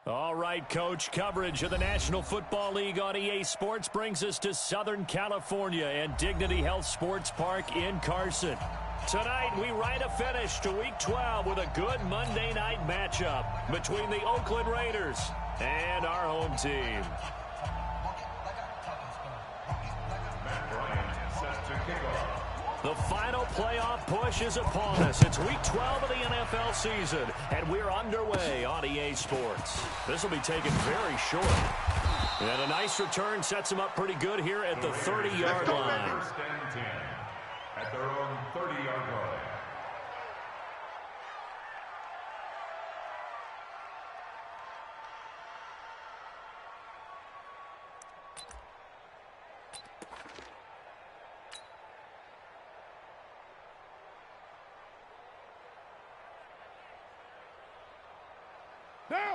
All right, Coach, coverage of the National Football League on EA Sports brings us to Southern California and Dignity Health Sports Park in Carson. Tonight, we write a finish to Week 12 with a good Monday night matchup between the Oakland Raiders and our home team. The final playoff push is upon us. It's Week 12 of the NFL season, and we're underway on EA Sports. This will be taken very short. And a nice return sets them up pretty good here at the 30-yard line. First and 10 at their own 30-yard line.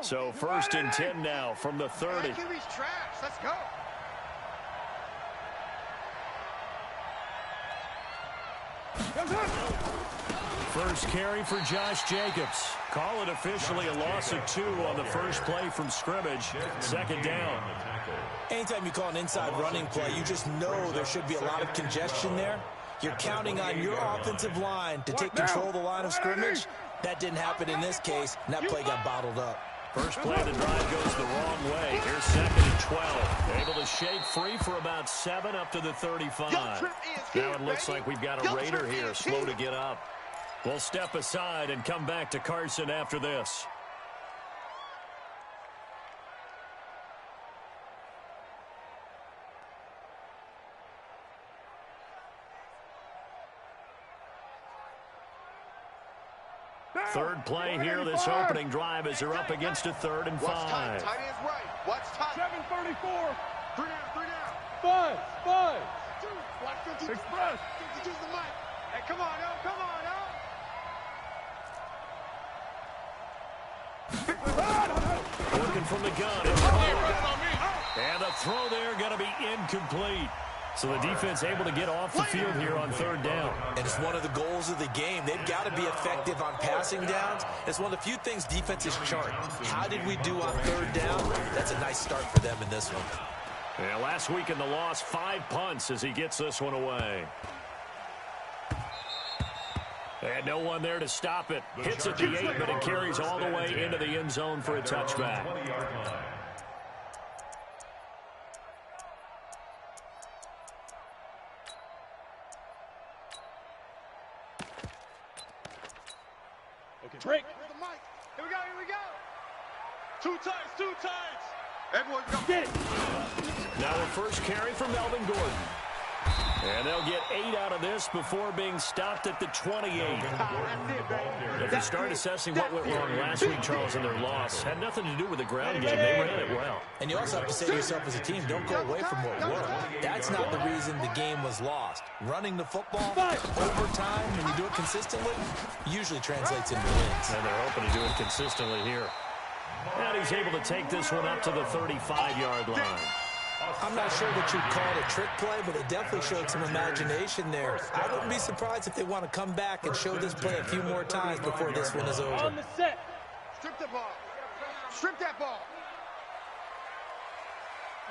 So first and 10 now from the 30. Let's go. First carry for Josh Jacobs. Call it officially a loss of 2 on the first play from scrimmage. Second down. Anytime you call an inside running play, you just know there should be a lot of congestion there. You're counting on your offensive line to take control of the line of scrimmage. That didn't happen in this case, and that play got bottled up. First play of the drive goes the wrong way. Here's second and 12. Able to shake free for about 7 up to the 35. Now it looks like we've got a Raider here, slow to get up. We'll step aside and come back to Carson after this. Third play here, this opening drive as they're up against a 3rd and 5. Tight end's right. Watch time. 7:34. 3 down, 3 down. 5. Watch 50. Express. 52's the mic. Hey, come on, now. Come on, now. Working from the gun. And the throw there going to be incomplete. So the defense able to get off the field here on 3rd down. And it's one of the goals of the game. They've got to be effective on passing downs. It's one of the few things defenses chart. How did we do on 3rd down? That's a nice start for them in this one. Yeah, last week in the loss, 5 punts as he gets this one away. And no one there to stop it. Hits at the 8, but it carries all the way into the end zone for a touchback. Trick. Here's the mic. Here we go, here we go. 2 times. Everyone go. Get it. Now a first carry for Melvin Gordon. And they'll get 8 out of this before being stopped at the 28. If you start assessing what went wrong last week, Charles, in their loss, had nothing to do with the ground game. They ran it well. And you also have to say to yourself as a team, don't go away from what worked. That's not the reason the game was lost. Running the football over time, when you do it consistently, usually translates into wins. And they're hoping to do it consistently here. And he's able to take this one up to the 35-yard line. I'm not sure that you'd call it a trick play, but it definitely showed some imagination there. I wouldn't be surprised if they want to come back and show this play a few more times before this one is over. On the set. Strip the ball. Strip that ball.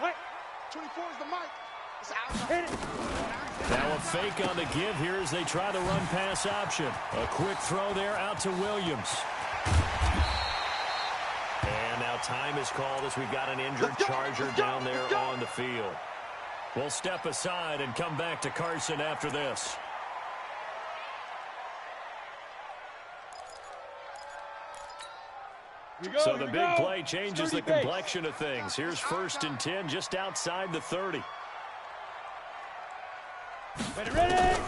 What? 24 is the mic. It's out. Hit it. Now a fake on the give here as they try the run-pass option. A quick throw there out to Williams. And now time is called as we've got an injured Charger down there on the field. We'll step aside and come back to Carson after this. So the big play changes the complexion of things. Here's 1st and 10 just outside the 30. Ready.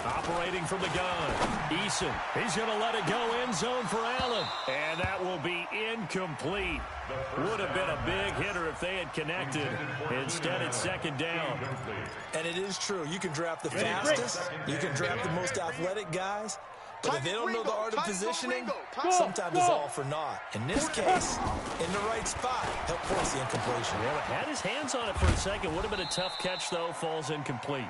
Operating from the gun. Eason. He's going to let it go end zone for Allen. And that will be incomplete. Would have been a big hitter if they had connected. Instead, it's 2nd down. And it is true. You can draft the fastest. You can draft the most athletic guys. But if they don't know the art of positioning, sometimes it's all for naught. In this case, in the right spot, help force the incompletion. Yeah, had his hands on it for a second. Would have been a tough catch, though. Falls incomplete.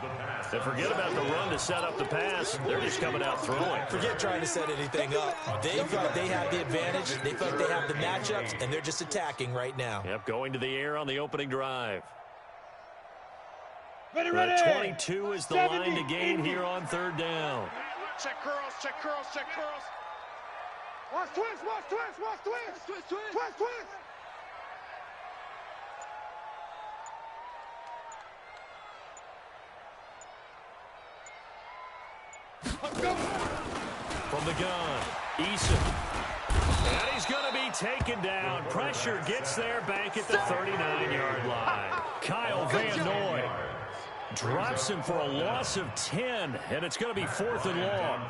And forget about the run to set up the pass. They're just coming out throwing. Forget trying to set anything up. They feel like they have the advantage. They feel like they have the matchups, and they're just attacking right now. Yep, going to the air on the opening drive. Ready. 22 is the line to gain here on third down. Check curls, check curls, check curls. Watch twist, watch twist, watch twist. Twist, twist, twist, twist. From the gun, Eason. And he's going to be taken down. Pressure gets there back at the 39-yard line. Kyle Van Noy drops him for a loss of 10, and it's going to be 4th and long.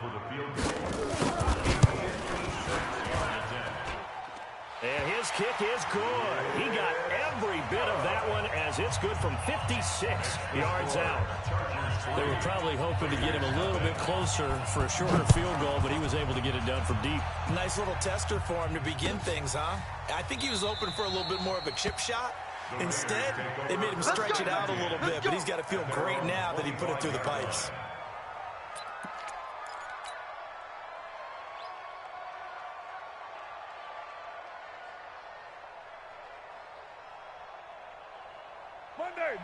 And his kick is good. He got every bit of that one as it's good from 56 yards out. They were probably hoping to get him a little bit closer for a shorter field goal, but he was able to get it done from deep. Nice little tester for him to begin things, huh? I think he was open for a little bit more of a chip shot. Instead, they made him stretch it out a little bit, but he's got to feel great now that he put it through the pipes.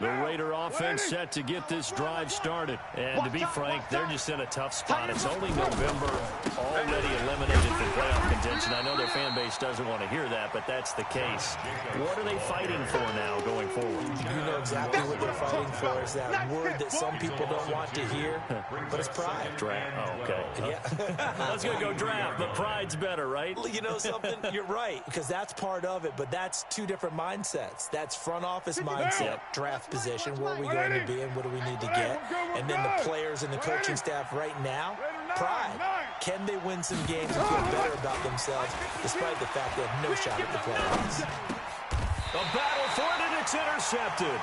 The Raider offense set to get this drive started. And to be frank, they're just in a tough spot. It's only November, already eliminated from playoff contention. I know their fan base doesn't want to hear that, but that's the case. What are they fighting for now going forward? You know exactly what they're fighting for. Is that word that some people don't want to hear, but it's pride. Draft. Oh, okay. Yeah. I was going to go draft, but pride's better, right? You know something? You're right, because that's part of it, but that's two different mindsets. That's front office mindset, draft position, where are we going to be and what do we need to get? And then the players and the coaching staff right now, pride. Can they win some games and feel better about themselves despite the fact they have no shot at the playoffs? A battle for it, and it's intercepted.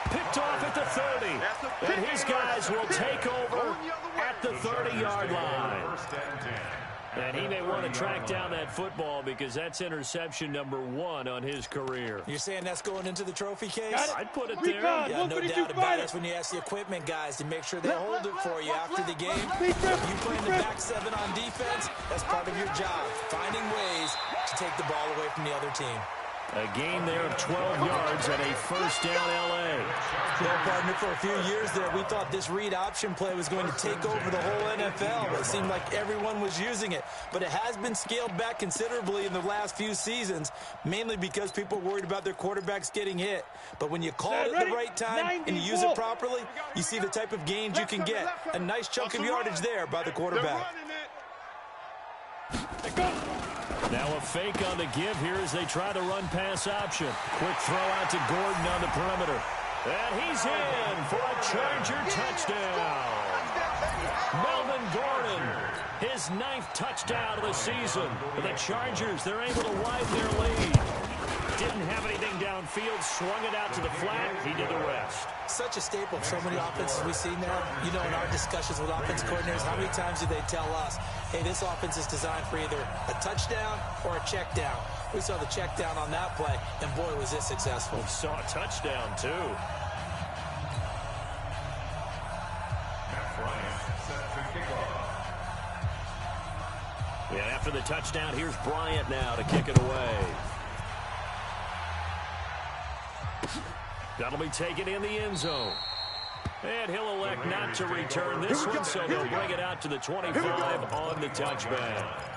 Picked off at the 30. And his guys will take over at the 30-yard line. And he may want to track down that football because that's interception number 1 on his career. You're saying that's going into the trophy case? I'd put it there. Yeah, no doubt about it. That's when you ask the equipment guys to make sure they hold it for you after the game. If you play in the back 7 on defense, that's part of your job, finding ways to take the ball away from the other team. A gain there of 12 yards and a first down L.A. Well, partner, for a few years there, we thought this read option play was going to take over the whole NFL. It seemed like everyone was using it. But it has been scaled back considerably in the last few seasons, mainly because people are worried about their quarterbacks getting hit. But when you call it at the right time and you use it properly, you see the type of gains you can get. A nice chunk of yardage there by the quarterback. Now a fake on the give here as they try the run-pass option. Quick throw out to Gordon on the perimeter. And he's in for a Charger touchdown. Melvin Gordon, his 9th touchdown of the season. For the Chargers, they're able to widen their lead. Didn't have anything downfield, swung it out to the flat. He did the rest. Such a staple of so many offenses we see now. You know, in our discussions with offense coordinators, how many times do they tell us, hey, this offense is designed for either a touchdown or a check down. We saw the check down on that play, and boy, was it successful. We saw a touchdown, too. And after the touchdown, here's Bryant now to kick it away. That'll be taken in the end zone. And he'll elect not to return this one, so they'll bring it out to the 25 on the touchback.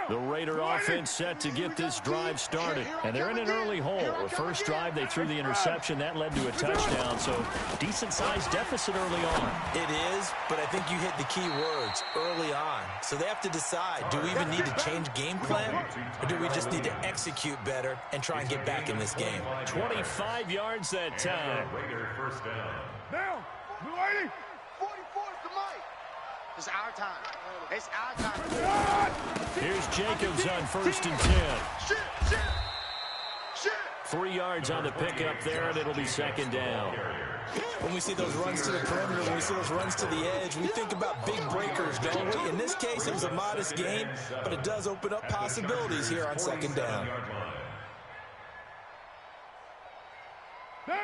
The Raider offense set to get this drive started. And they're in an early hole. The first drive, they threw the interception. That led to a touchdown, so decent-sized deficit early on. It is, but I think you hit the key words, early on. So they have to decide, do we even need to change game plan, or do we just need to execute better and try and get back in this game? 25 yards that time. Raider first down. Now, blue 80. 44 is the mic. It's our time. It's our time. Here's Jacobs on 1st and 10. Shit. 3 yards on the pickup there, and it'll be 2nd down. When we see those runs to the perimeter, when we see those runs to the edge, we think about big breakers, don't we? In this case, it was a modest gain, but it does open up possibilities here on 2nd down.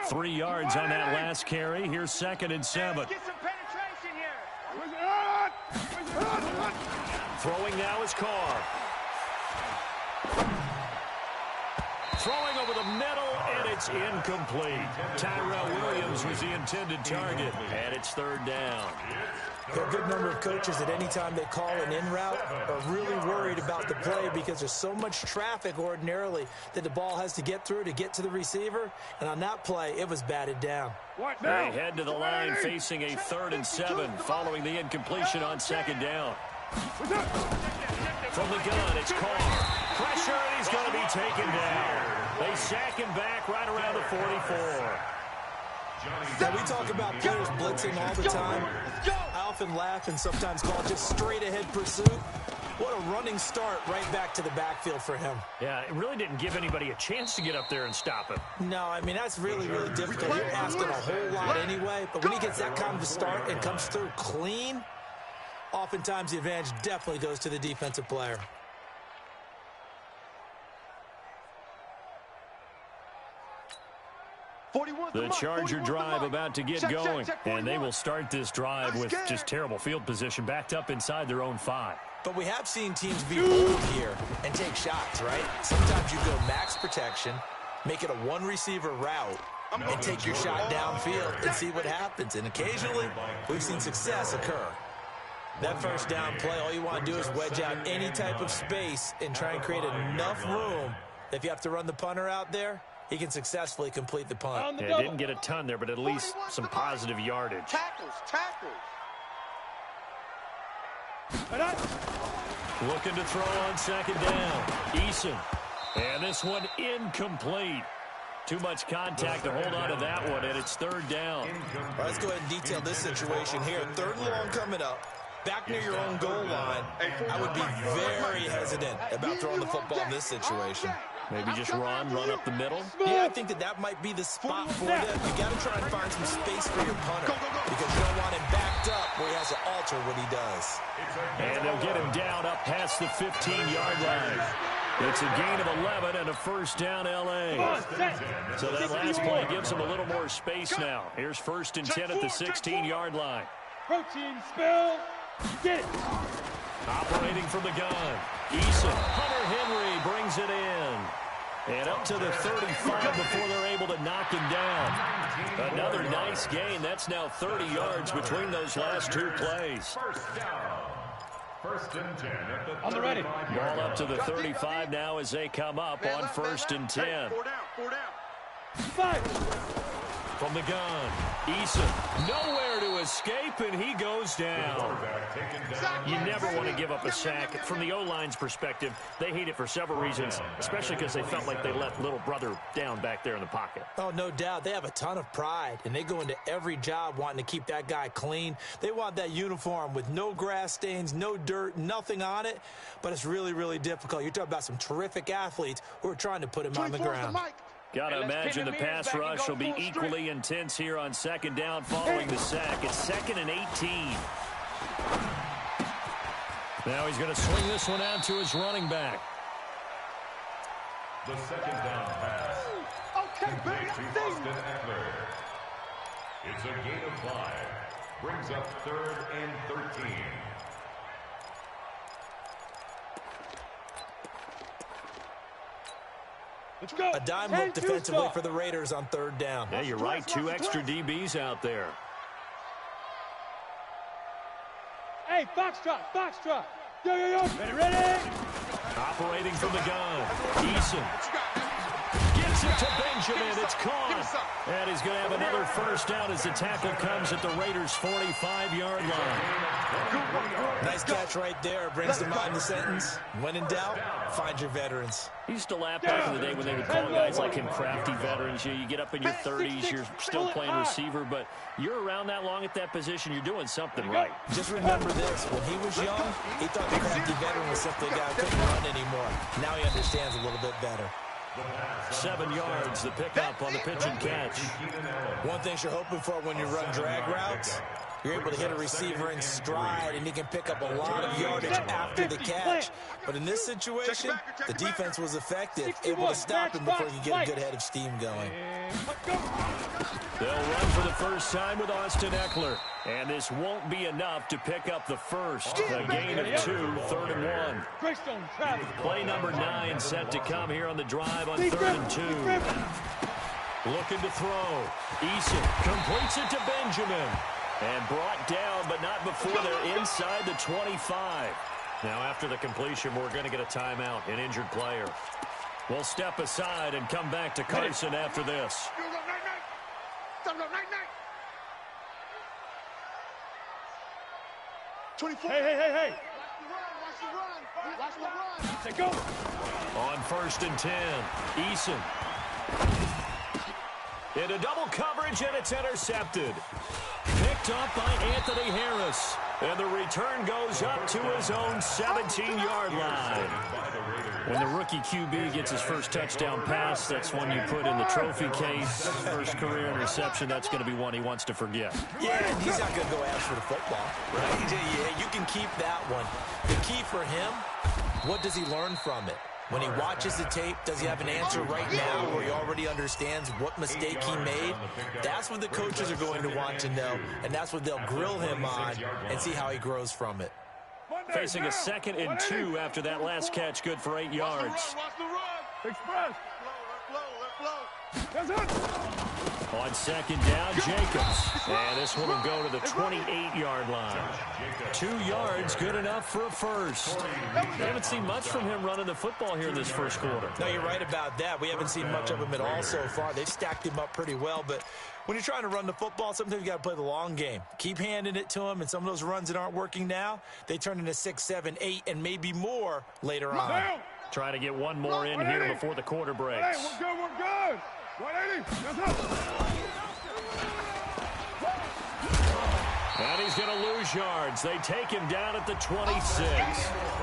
3 yards on that last carry. Here's 2nd and 7. Get some penetration here. Throwing now is Carr. Throwing over the middle, and it's incomplete. Tyrell Williams was the intended target, and it's 3rd down. A good number of coaches at any time they call an in route are really worried about the play because there's so much traffic ordinarily that the ball has to get through to get to the receiver. And on that play, it was batted down. They head to the line facing a 3rd and 7 following the incompletion on 2nd down. From the gun, it's Carr. Pressure, and he's going to be taken down. They sack him back right around the 44. Now, we talk about players blitzing all the time. I often laugh and sometimes call it just straight-ahead pursuit. What a running start right back to the backfield for him. Yeah, it really didn't give anybody a chance to get up there and stop him. No, I mean, that's really, really difficult. You're asking a whole lot anyway, but when he gets that kind of a start and comes through clean, oftentimes the advantage definitely goes to the defensive player. The Charger drive about to get going, and they will start this drive with just terrible field position, backed up inside their own 5. But we have seen teams be bold here and take shots, right? Sometimes you go max protection, make it a one-receiver route, and take your shot downfield and see what happens. And occasionally, we've seen success occur. That first down play, all you want to do is wedge out any type of space and try and create enough room. If you have to run the punter out there, he can successfully complete the punt. Yeah, didn't get a ton there, but at least some positive yardage. Tackles. Looking to throw on 2nd down. Eason. And this one incomplete. Too much contact to hold on to that one, and it's 3rd down. All right, let's go ahead and detail this situation here. 3rd and long coming up. Back near your own goal line, I would be very hesitant about throwing the football in this situation. Maybe just run up the middle. Yeah, I think that might be the spot for them. You got to try and find some space for your punter because you don't want him backed up where he has to alter what he does. And they'll get him down up past the 15-yard line. It's a gain of 11 and a 1st down L.A. So that last play gives them a little more space now. Here's 1st and 10 at the 16-yard line. Protein spill. Get it. Operating from the gun. Eason. Hunter Henry brings it in. And up to the 35 before they're able to knock him down. Another nice gain. That's now 30 yards between those last 2 plays. 1st and 10 at the On the ready. Ball up to the 35 now as they come up on 1st and 10. 4 down. 5. From the gun, Eason, nowhere to escape, and he goes down. You never want to give up a sack. From the O-line's perspective, they hate it for several reasons, especially because they felt like they let little brother down back there in the pocket. Oh, no doubt. They have a ton of pride, and they go into every job wanting to keep that guy clean. They want that uniform with no grass stains, no dirt, nothing on it, but it's really, really difficult. You're talking about some terrific athletes who are trying to put him on the ground. Got to imagine the pass rush will be equally intense here on 2nd down following the sack. It's 2nd and 18. Now he's going to swing this one out to his running back. The 2nd down pass. Complete to Austin Eckler. It's a gain of 5. Brings up 3rd and 13. Let's go. A dime look defensively for the Raiders on 3rd down. Yeah, you're right. 2 extra DBs out there. Hey, Foxtrot. Yo. Ready. Operating from the gun. Eason. Gets it to Benjamin. It's caught. And he's going to have another 1st down as the tackle comes at the Raiders' 45-yard line. Nice catch right there. Brings to mind the sentence, when in doubt, find your veterans. Used to laugh back in the day when they would call guys like him crafty veterans. You get up in your 30s, you're still playing receiver, but you're around that long at that position, you're doing something right. Just remember this. When he was young, he thought the crafty veteran was simply a guy who couldn't run anymore. Now he understands a little bit better. 7 yards, the pickup on the pitch and catch. One thing you're hoping for when you run drag routes, You're able to hit a receiver in stride, and he can pick up a lot of yardage after the catch. But in this situation, the defense was effective, able to stop him before he could get a good head of steam going. They'll run for the first time with Austin Eckler. And this won't be enough to pick up the first. A gain of 2, 3rd and 1. Play number 9 set to come here on the drive on 3rd and 2. Looking to throw. Eason completes it to Benjamin. And brought down, but not before they're inside the 25. Now after the completion, we're going to get a timeout, an injured player. We'll step aside and come back to Carson after this. 24. Hey. Watch the run. Say go. On 1st and 10, Eason. Into double coverage, and it's intercepted. Picked up by Anthony Harris. And the return goes up to his own 17-yard line. When the rookie QB gets his first touchdown pass, that's one you put in the trophy case. First career interception, that's going to be one he wants to forget. Yeah, and he's not going to go ask for the football, right? Yeah, you can keep that one. The key for him, what does he learn from it? When he watches the tape, does he have an answer right now where he already understands what mistake he made? That's what the coaches are going to want to know, and that's what they'll grill him on and see how he grows from it. Facing a 2nd and 2 after that last catch, good for 8 yards. Watch the run. Express. Let's flow. On 2nd down, Jacobs. And this one will go to the 28-yard line. 2 yards, good enough for a first. We haven't seen much from him running the football here in this first quarter. No, you're right about that. We haven't seen much of him at all so far. They've stacked him up pretty well, but when you're trying to run the football, sometimes you got to play the long game. Keep handing it to him, and some of those runs that aren't working now, they turn into 6, 7, 8, and maybe more later on. Trying to get one more in here before the quarter breaks. Hey, we're good. 180. Let's go. And he's going to lose yards. They take him down at the 26.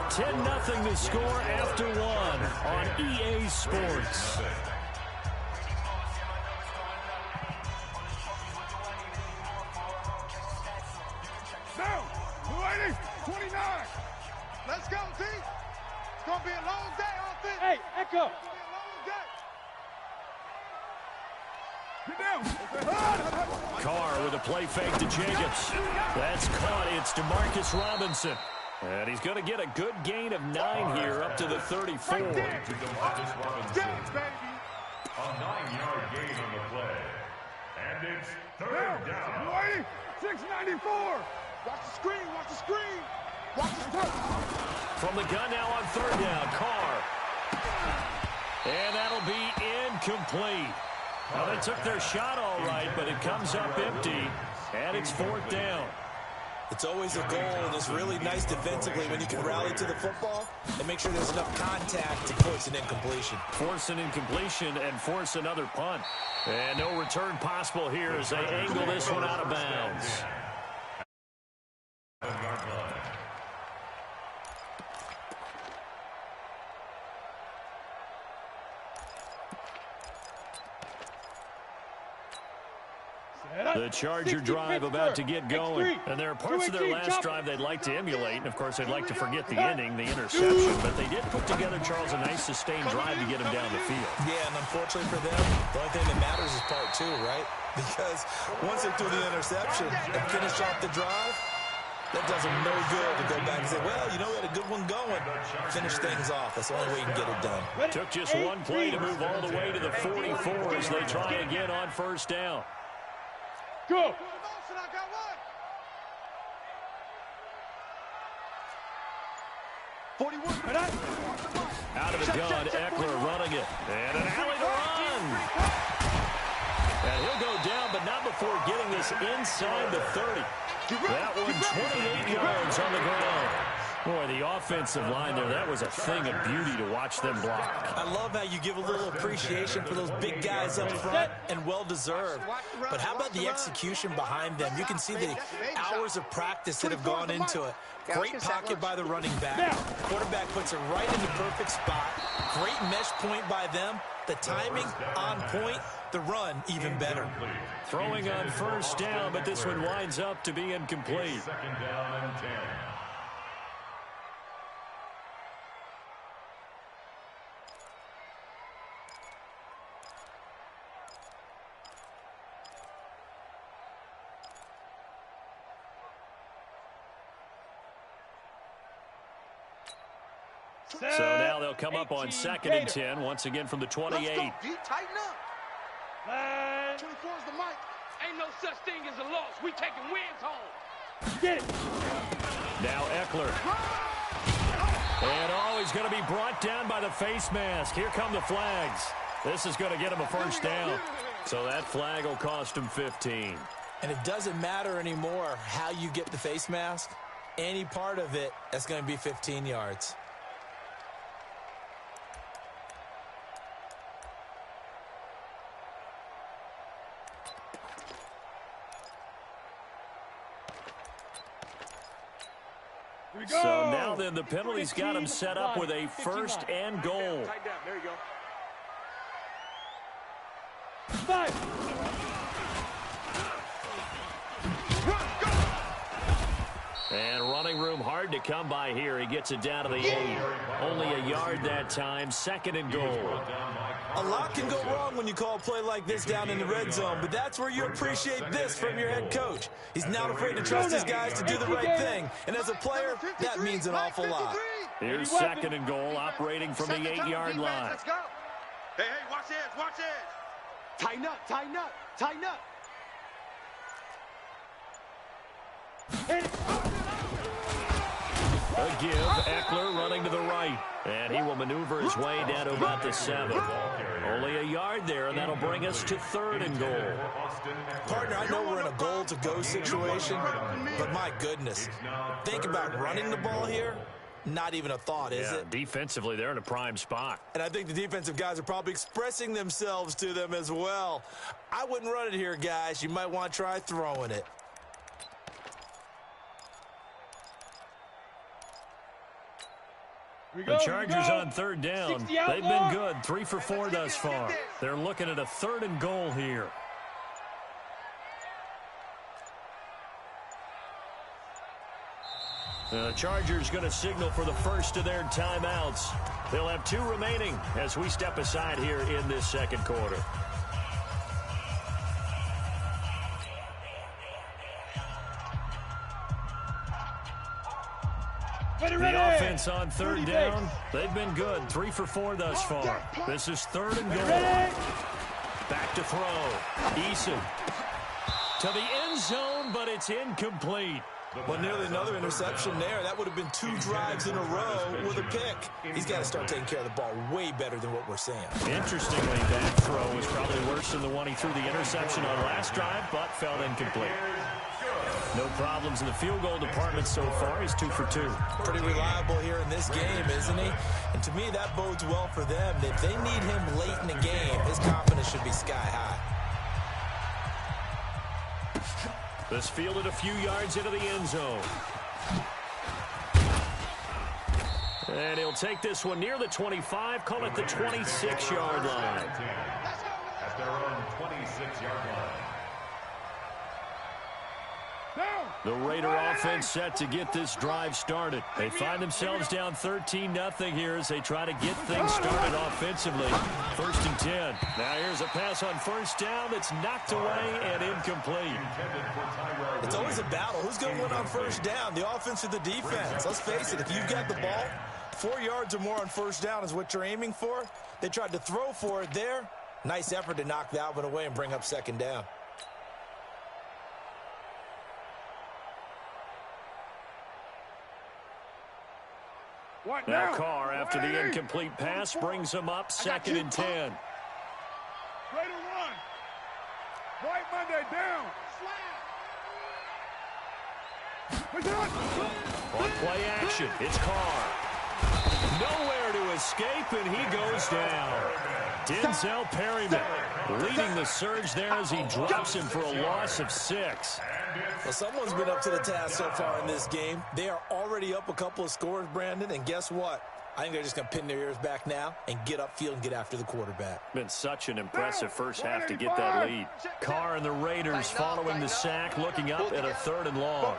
10-0 to score after 1 on EA Sports. Down. 280. 29. Let's go, T. It's going to be a long day, offense. Hey, Echo. It's going to be a long day. Get down. Carr with a play fake to Jacobs. That's caught. It's DeMarcus Robinson. And he's going to get a good gain of 9 here up to the 34. To DeMarcus Robinson. A 9-yard gain on the play. And it's 3rd down. 280. 694. Watch the screen. Watch the screen. Watch the turn. From the gun now on 3rd down, Carr. And that'll be incomplete. Well, they took their shot all right, but it comes up empty, and it's 4th down. It's always a goal, and it's really nice defensively when you can rally to the football and make sure there's enough contact to force an incompletion. Force an incompletion and force another punt. And no return possible here as they angle this one out of bounds. The Charger drive about to get going. And there are parts of their last drive they'd like to emulate. And, of course, they'd like to forget the ending, the interception. But they did put together, Charles, a nice sustained drive to get him down the field. Yeah, and unfortunately for them, the only thing that matters is part 2, right? Because once they threw the interception and finish off the drive, that does them no good to go back and say, well, you know, we had a good one going. Finish things off. That's the only way you can get it done. Took just one play to move all the way to the 44 as they try again on 1st down. Go. I got one. 41. Out of the gun, Eckler running it. And an alley to run. And he'll go down, but not before getting this inside the 30. That one 28 yards on the ground. Boy, the offensive line there, that was a thing of beauty to watch them block. I love how you give a little appreciation for those big guys up front, and well-deserved. But how about the execution behind them? You can see the hours of practice that have gone into it. Great pocket by the running back. Quarterback puts it right in the perfect spot. Great mesh point by them. The timing on point, the run even better. Throwing on first down, but this one winds up to be incomplete. Second down and 10. So now they'll come up on 2nd and 10, once again from the 28. Let's go, D. Tighten up. 24 is the mic. Ain't no such thing as a loss. We taking wins home. Get it. Now Eckler. And he's going to be brought down by the face mask. Here come the flags. This is going to get him a first down. So that flag will cost him 15. And it doesn't matter anymore how you get the face mask. Any part of it, that's going to be 15 yards. So now then the penalty's got him set up with a 1st and goal. Tighten down. There you go. 5. And running room hard to come by here. He gets it down to the 8. Only a yard that time. 2nd and goal. A lot can go wrong when you call a play like this down in the red zone, but that's where you appreciate this from your head coach. He's not afraid to trust his guys to do the right thing, and as a player, that means an awful lot. Here's 2nd and goal, operating from the 8-yard line. Let's go. Hey, watch edge, watch edge. Tighten up, tighten up, tighten up. A give, Eckler running to the right. And he will maneuver his way down to about the 7. Only a yard there, and that'll bring us to 3rd and goal. Partner, I know we're in a goal-to-go situation, but my goodness. Think about running the ball here. Not even a thought, is it? Defensively, they're in a prime spot. And I think the defensive guys are probably expressing themselves to them as well. I wouldn't run it here, guys. You might want to try throwing it. The Chargers on 3rd down. They've been good, 3 for 4 thus far. They're looking at a 3rd and goal here. The Chargers going to signal for the first of their timeouts. They'll have 2 remaining as we step aside here in this 2nd quarter. The offense on 3rd down. They've been good. 3 for 4 thus far. This is 3rd and goal. Back to throw. Eason to the end zone, but it's incomplete. Well, nearly another interception there. That would have been 2 drives in a row with a pick. He's got to start taking care of the ball way better than what we're seeing. Interestingly, that throw was probably worse than the one he threw the interception on last drive, but fell incomplete. No problems in the field goal department so far. He's 2 for 2. Pretty reliable here in this game, isn't he? And to me, that bodes well for them. If they need him late in the game, his confidence should be sky high. This fielded a few yards into the end zone. And he'll take this one near the 25, call it the 26-yard line. At their own 26-yard line. The Raider offense set to get this drive started. They find themselves down 13-0 here as they try to get things started offensively. 1st and 10. Now here's a pass on 1st down that's knocked away and incomplete. It's always a battle. Who's going to win on 1st down, the offense or the defense? Let's face it, if you've got the ball, 4 yards or more on 1st down is what you're aiming for. They tried to throw for it there. Nice effort to knock that one away and bring up 2nd down. Now Carr, after the incomplete pass, brings him up 2nd and 10. Raider run. Right Monday down. On play action, it's Carr. Nowhere to escape, and he goes down. Denzel Perryman leading the surge there as he drops him for a loss of 6. Well, someone's been up to the task so far in this game. They are already up a couple of scores, Brandon, and guess what? I think they're just going to pin their ears back now and get upfield and get after the quarterback. Been such an impressive first half to get that lead. Carr and the Raiders following the sack, looking up at a 3rd and long.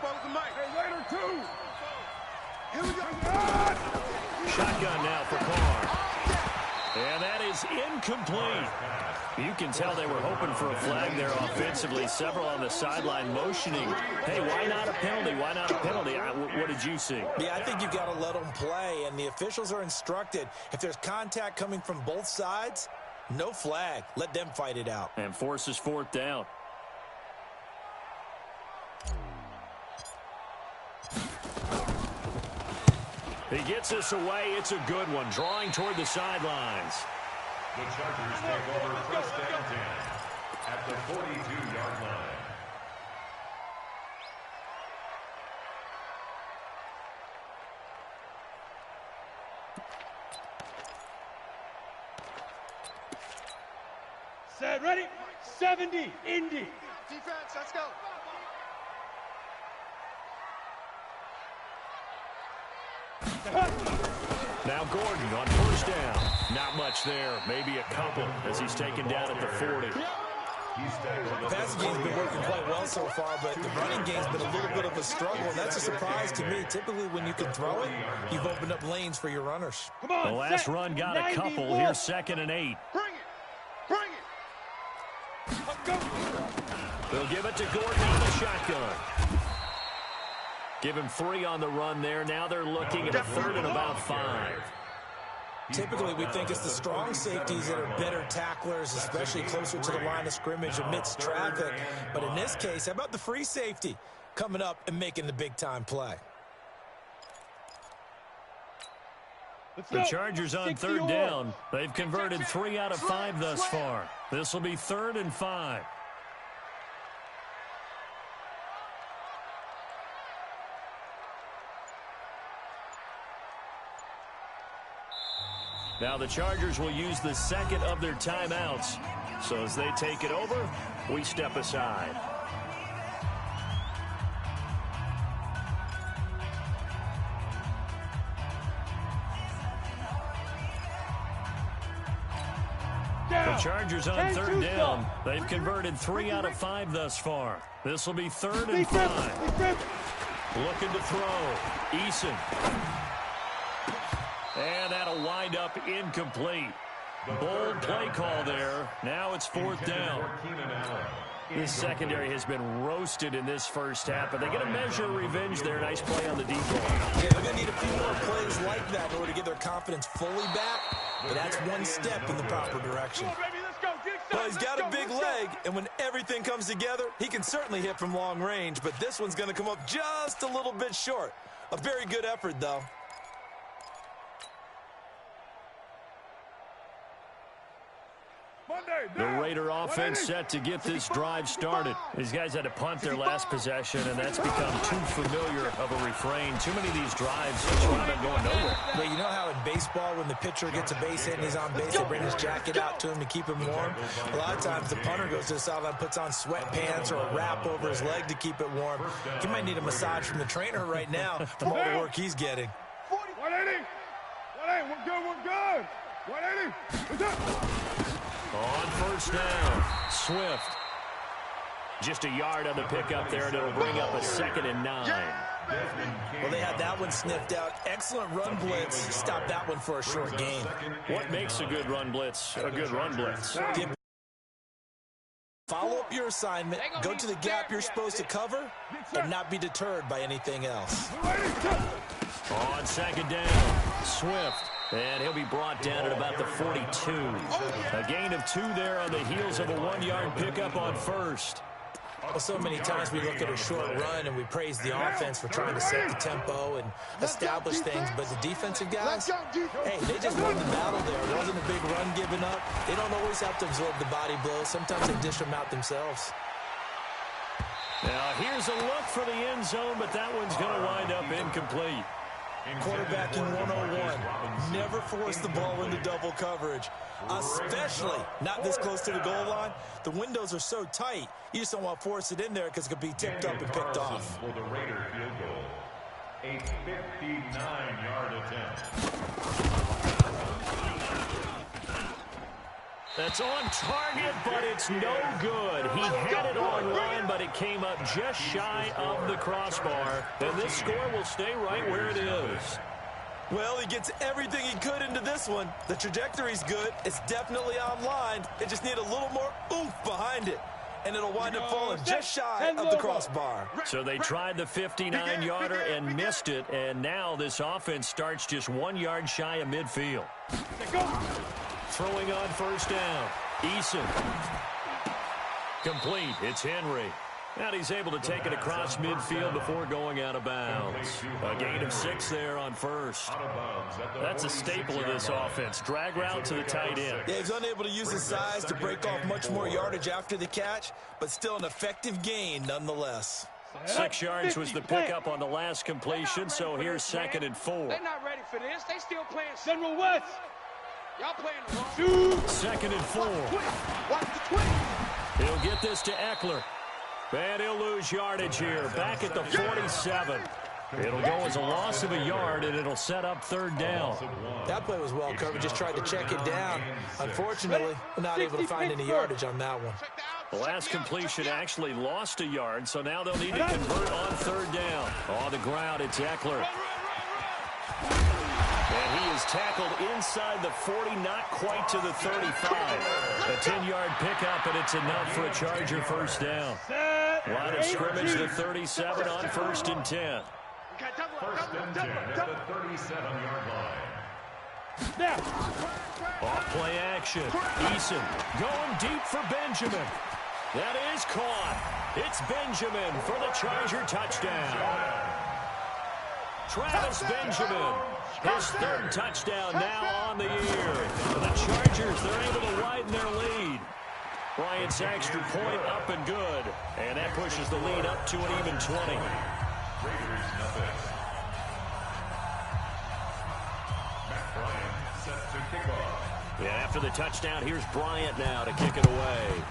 Shotgun now for Carr. And that is incomplete. You can tell they were hoping for a flag there offensively. Several on the sideline motioning. Hey, why not a penalty? Why not a penalty? What did you see? Yeah, I think you've got to let them play, and the officials are instructed. If there's contact coming from both sides, no flag. Let them fight it out. And forces 4th down. He gets us away. It's a good one. Drawing toward the sidelines. The Chargers take over 1st and 10 at the 42-yard line. Set, ready? 70, Indy. Defense, let's go. Now Gordon on 1st down. Not much there. Maybe a couple as he's taken down at the 40. The passing game's been working quite well so far, but the running game's been a little bit of a struggle, and that's a surprise to me. Typically, when you can throw it, you've opened up lanes for your runners. Come on, The last run got a couple. Here's 2nd and 8. Bring it. Bring it. Go. They'll give it to Gordon on the shotgun. Give him 3 on the run there. Now they're looking at a 3rd and about 5. Typically, we think it's the strong safeties that are better tacklers, especially closer to the line of scrimmage amidst traffic. But in this case, how about the free safety coming up and making the big-time play? The Chargers on 3rd down. They've converted 3 out of 5 thus far. This will be 3rd and 5. Now the Chargers will use the 2nd of their timeouts. So as they take it over, we step aside. The Chargers on 3rd down. They've converted 3 out of 5 thus far. This will be 3rd and 5. Looking to throw. Eason. And that'll wind up incomplete. Bold play call there. Now it's 4th down. This secondary has been roasted in this first half, but they get a measure of revenge there. Nice play on the deep ball. Yeah, they're going to need a few more plays like that in order to get their confidence fully back, but that's one step in the proper direction. Well, he's got a big leg, and when everything comes together, he can certainly hit from long range, but this one's going to come up just a little bit short. A very good effort, though. The Raider offense set to get this drive started. These guys had to punt their last possession, and that's become too familiar of a refrain. Too many of these drives just wind up going nowhere. But you know how in baseball, when the pitcher gets a base hit and he's on base, they bring his jacket out to him to keep him warm? A lot of times the punter goes to the sideline, puts on sweatpants or a wrap over his leg to keep it warm. He might need a massage from the trainer right now from all the work he's getting. 180. 180. We're good. We're good. 180. What's up? On 1st down, Swift. Just a yard on the pickup there, and it'll bring up a 2nd and 9. Well, they had that one sniffed out. Excellent run blitz. Stop that one for a short gain. What makes a good run blitz a good run blitz? Follow up your assignment, go to the gap you're supposed to cover, and not be deterred by anything else. On 2nd down, Swift. And he'll be brought down at about the 42. A gain of 2 there on the heels of a 1-yard pickup on 1st. Well, so many times we look at a short run and we praise the offense for trying to set the tempo and establish things, but the defensive guys, hey, they just won the battle there. It wasn't a big run given up. They don't always have to absorb the body blows. Sometimes they dish them out themselves. Now here's a look for the end zone, but that one's going to wind up incomplete. Quarterbacking 101. Never force the ball into double coverage, especially not this close to the goal line. The windows are so tight, you just don't want to force it in there because it could be tipped up and picked off. For the Raider field goal, a 59-yard attempt. That's on target, but it's no good. He had it on one, but it came up just shy of the crossbar. And this score will stay right where it is. Well, he gets everything he could into this one. The trajectory's good. It's definitely online. It just needs a little more oomph behind it. And it'll wind up falling just shy of the crossbar. So they tried the 59-yarder and missed it, and now this offense starts just 1 yard shy of midfield. Throwing on first down. Eason. Complete. It's Henry. And he's able to take it across midfield before going out of bounds. A gain of 6 there on first. That's a staple of this offense. Drag route to the tight end. Yeah, he's unable to use his size to break off much more yardage after the catch, but still an effective gain nonetheless. 6 yards was the pickup on the last completion, so here's 2nd and 4. They're not ready for this. They still playing General West. Y'all playing the wrong. 2nd and 4. Watch the 20. He'll get this to Eckler. And he'll lose yardage here. Back at the 47. It'll go as a loss of a yard, and it'll set up 3rd down. That play was well covered. Just tried to check it down. Unfortunately, we're not able to find any yardage on that one. The last completion actually lost a yard, so now they'll need to convert on 3rd down. On the ground, it's Eckler. And he is tackled inside the 40, not quite to the 35. A 10-yard pickup, and it's enough for a Charger first down. Line of scrimmage, the 37 on 1st and 10. First and 10 at the 37-yard line. Off play action. Eason going deep for Benjamin. That is caught. It's Benjamin for the Charger touchdown. Travis Benjamin, his 3rd touchdown now on the year. The Chargers, they're able to widen their lead. Bryant's extra point up and good. And that pushes the lead up to an even 20. Raiders nothing. Matt Bryant set to kick off. Yeah, after the touchdown, here's Bryant now to kick it away.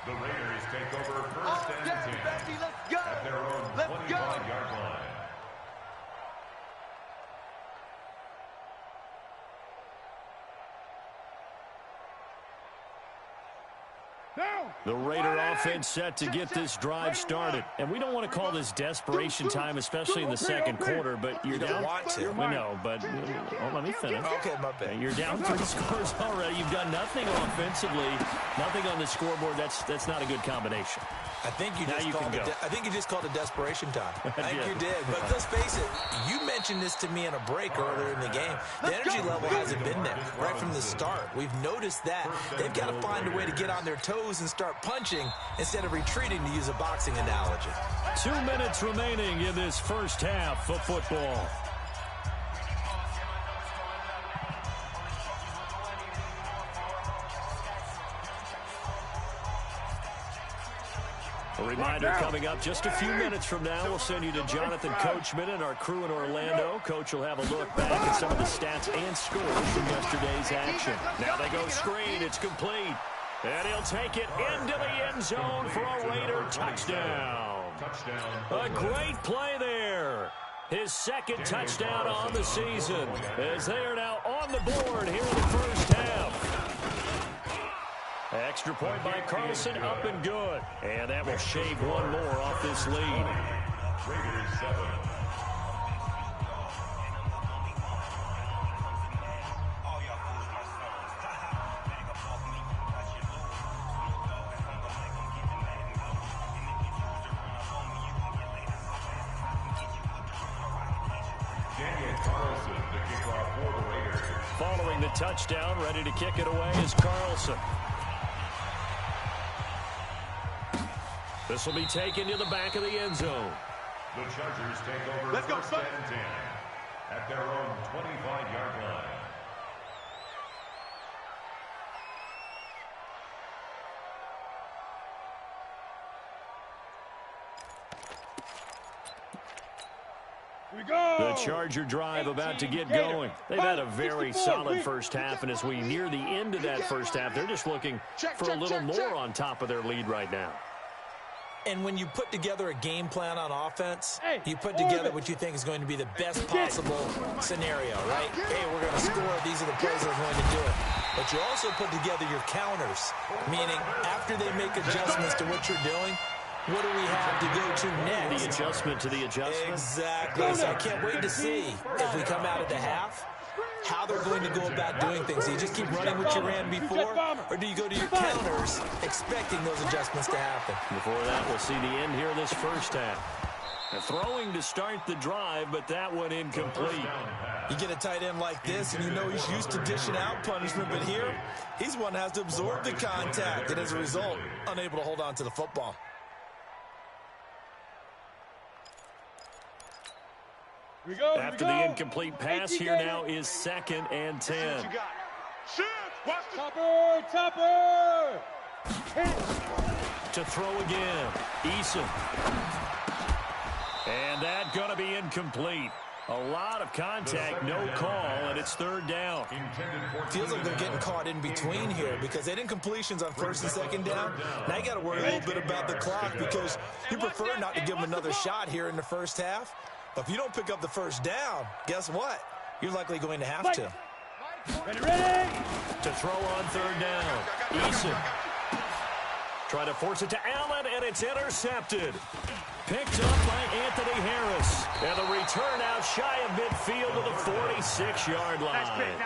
The Raiders take over 1st and 10 at their own 25-yard line. The Raider offense set to get this drive started. And we don't want to call this desperation time, especially in the 2nd quarter, but you're down. Want to. We know, but let me finish. Okay, my bad. You're down 3 scores already. You've done nothing offensively, nothing on the scoreboard. That's not a good combination. I think you just called it desperation time. I think you did. But let's face it, you mentioned this to me in a break earlier in the game. The energy level hasn't been there right from the start. We've noticed that. They've got to find a way to get on their toes and start punching instead of retreating, to use a boxing analogy. 2 minutes remaining in this first half of football. A reminder coming up just a few minutes from now, we'll send you to Jonathan Coachman and our crew in Orlando. Coach will have a look back at some of the stats and scores from yesterday's action. Now they go screen. It's complete. And he'll take it into the end zone for a Raider touchdown. A great play there. His 2nd touchdown on the season, as they are now on the board here in the first half. Extra point by Carlson, up and good. And that will shave 1 more off this lead. Raiders 7. Following the touchdown, ready to kick it away is Carlson. This will be taken to the back of the end zone. The Chargers take over 1st and 10 at their own 25-yard line. The Charger drive about to get going. They've had a very solid first half, and as we near the end of that first half, they're just looking for a little more on top of their lead right now. And when you put together a game plan on offense, you put together what you think is going to be the best possible scenario, right? Hey, we're going to score. These are the plays that are going to do it. But you also put together your counters, meaning after they make adjustments to what you're doing, what do we have to go to next? The adjustment to the adjustment. Exactly. So I can't wait to see if we come out of the half, how they're going to go about doing things. Do you just keep running what you ran before, or do you go to your counters expecting those adjustments to happen? Before that, we'll see the end here of this first half. Throwing to start the drive, but that one incomplete. You get a tight end like this, and you know he's used to dishing out punishment, but here, he's one that has to absorb the contact, and as a result, unable to hold on to the football. After the incomplete pass, here now is 2nd and 10. Topper! To throw again, Eason. And that going to be incomplete. A lot of contact, no call, and it's 3rd down. Feels like they're getting caught in between here because they didn't completions on 1st and 2nd down. Now you got to worry a little bit about the clock because you prefer not to give them another shot here in the first half. But if you don't pick up the 1st down, guess what? You're likely going to have to. Ready! To throw on 3rd down, Eason. Try to force it to Allen, and it's intercepted. Picked up by Anthony Harris. And the return out shy of midfield to the 46-yard line.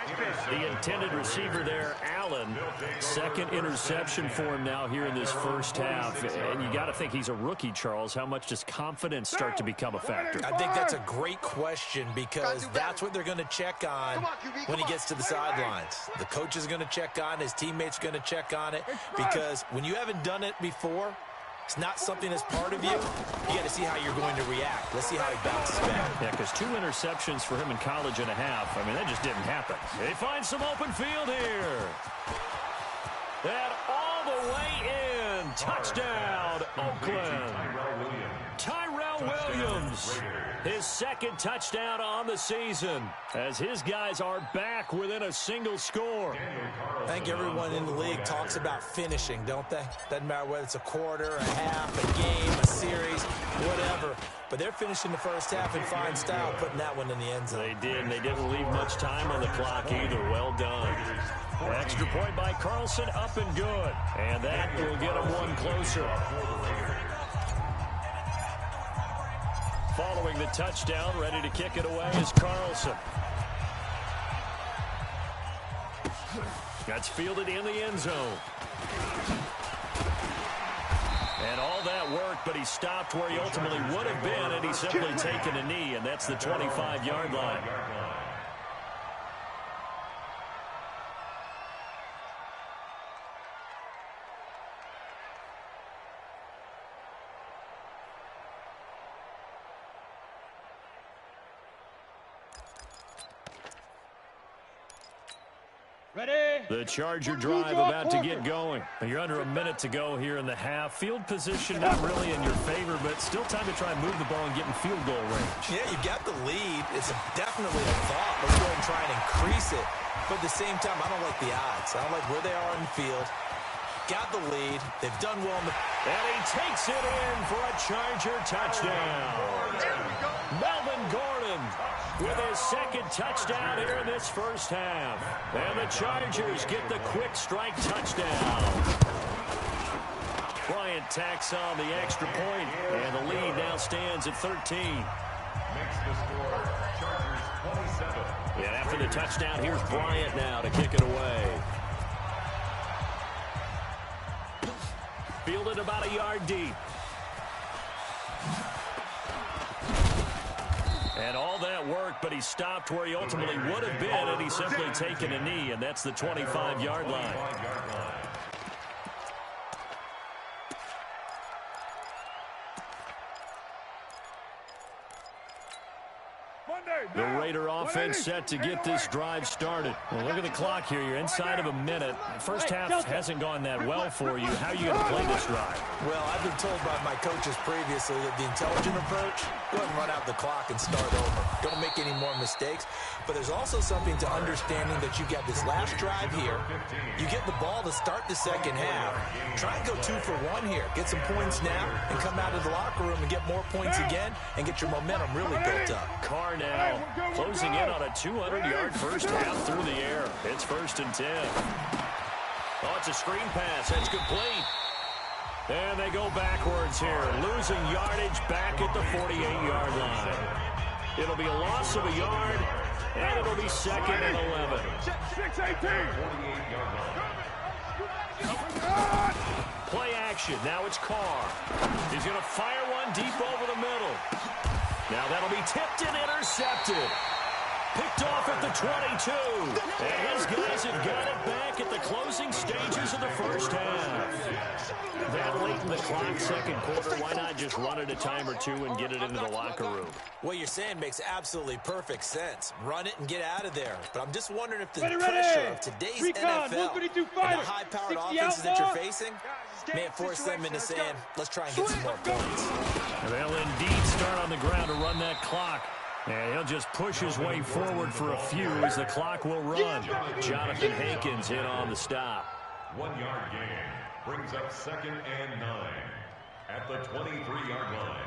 The intended receiver there, Allen. 2nd interception for him now here in this first half. And you got to think he's a rookie, Charles. How much does confidence start to become a factor? I think that's a great question because that's what they're going to check on when he gets to the sidelines. The coach is going to check on, his teammates are going to check on it because when you haven't done it before, it's not something that's part of you. You got to see how you're going to react. Let's see how he bounces back. Yeah, because 2 interceptions for him in college and a half. I mean, that just didn't happen. They find some open field here. And all the way in. Touchdown, Oakland. Tyrell Williams. His 2nd touchdown on the season as his guys are back within a single score. I think everyone in the league talks about finishing, don't they? Doesn't matter whether it's a quarter, a half, a game, a series, whatever. But they're finishing the first half in fine style, putting that one in the end zone. They did, and they didn't leave much time on the clock either. Well done. Extra point by Carlson, up and good. And that will get them one closer. Following the touchdown, ready to kick it away is Carlson. That's fielded in the end zone. And all that worked, but he stopped where he ultimately would have been, and he's simply taken a knee, and that's the 25-yard line. Ready? The Charger drive about to get going. You're under a minute to go here in the half. Field position not really in your favor, but still time to try and move the ball and get in field goal range. Yeah, you got the lead. It's definitely a thought. Let's go ahead and try and increase it. But at the same time, I don't like the odds. I don't like where they are in the field. Got the lead. They've done well in the... And he takes it in for a Charger touchdown. Melvin Gordon with his 2nd touchdown here in this first half. And the Chargers get the quick strike touchdown. Bryant tacks on the extra point, and the lead now stands at 13. Makes the score Chargers 27. Yeah, after the touchdown, here's Bryant now to kick it away. Fielded about a yard deep. And all that worked, but he stopped where he ultimately would have been, and he's simply taken a knee, and that's the 25-yard line. The Raider offense set to get this drive started. Well, look at the clock here. You're inside of a minute. First half hasn't gone that well for you. How are you going to play this drive? Well, I've been told by my coaches previously that the intelligent approach, go ahead and run out the clock and start over. Don't make any more mistakes. But there's also something to understanding that you got this last drive here. You get the ball to start the second half. Try and go 2 for 1 here. Get some points now and come out of the locker room and get more points again and get your momentum really built up. Carr now closing in on a 200-yard first half through the air. It's 1st and 10. Oh, it's a screen pass. That's complete. And they go backwards here, losing yardage back at the 48-yard line. It'll be a loss of a yard, and it'll be 2nd and 11. 6-18. Play action. Now it's Carr. He's going to fire one deep over the middle. Now that'll be tipped and intercepted. Picked off at the 22. And his guys have got it back at the closing stages of the first half. That late in the clock, second quarter, why not just run it a time or two and get it into the locker room? What you're saying makes absolutely perfect sense. Run it and get out of there. But I'm just wondering if the pressure of today's NFL and the high-powered offenses that you're facing may force them into saying, let's try and get some more points. And they'll indeed start on the ground to run that clock. And he'll just push his way forward for a few as the clock will run. Jonathan Hankins in on the stop. 1-yard gain brings up 2nd and 9 at the 23-yard line.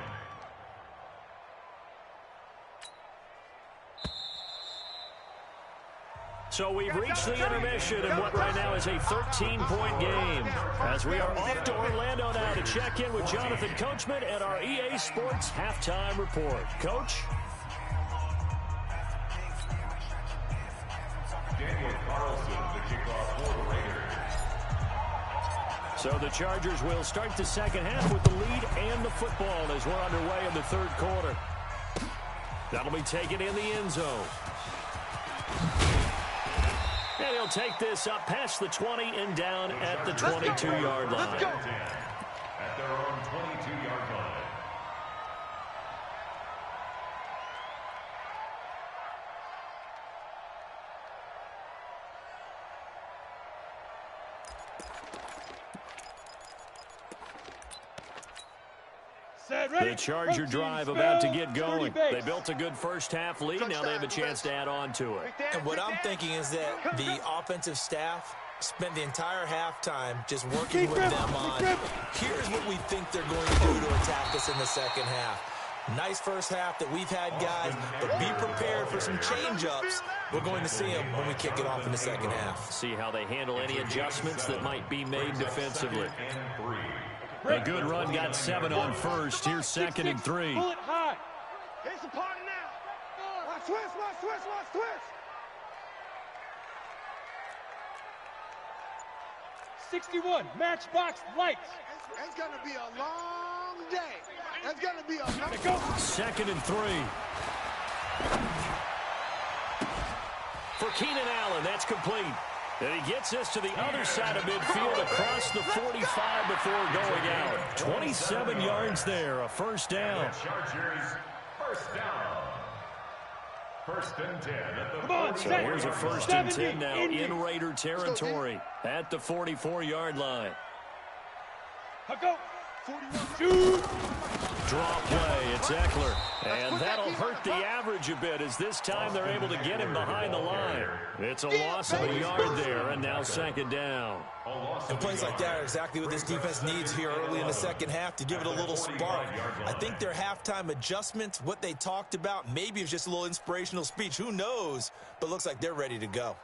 So we've reached the intermission in what right now is a 13-point game. As we are off to Orlando now to check in with Jonathan Coachman at our EA Sports Halftime Report. Coach? Daniel Carlson, the kickoff for the Raiders. So the Chargers will start the second half with the lead and the football as we're underway in the third quarter. That'll be taken in the end zone. And he'll take this up past the 20 and down at the 22-yard line. At their own 22-yard line. The Charger drive about to get going. They built a good first half lead. Now they have a chance to add on to it. And what I'm thinking is that the offensive staff spent the entire halftime just working with them on, here's what we think they're going to do to attack us in the second half. Nice first half that we've had, guys, but be prepared for some change-ups. We're going to see them when we kick it off in the second half. See how they handle any adjustments that might be made defensively. A good run, got 7 on first. Here's 2nd and 3. Pull it high. It's a party now. Watch twist, watch twist, watch twist. 61, matchbox lights. It's going to be a long day. It's going to be a long day. 2nd and 3. For Keenan Allen, that's complete. And he gets us to the other side of midfield across the 45 before going out. 27 yards there, a first down. Chargers, first down. 1st and 10 at the Come on, So here's a 1st and 10 now in Raider territory at the 44-yard line. Go. 41. Draw play, it's Eckler. And that'll hurt the average a bit as this time they're able to get him behind the line. It's a loss of a yard there, and now 2nd down. And plays like that are exactly what this defense needs here early in the second half to give it a little spark. I think their halftime adjustments, what they talked about, maybe it's just a little inspirational speech. Who knows? But looks like they're ready to go.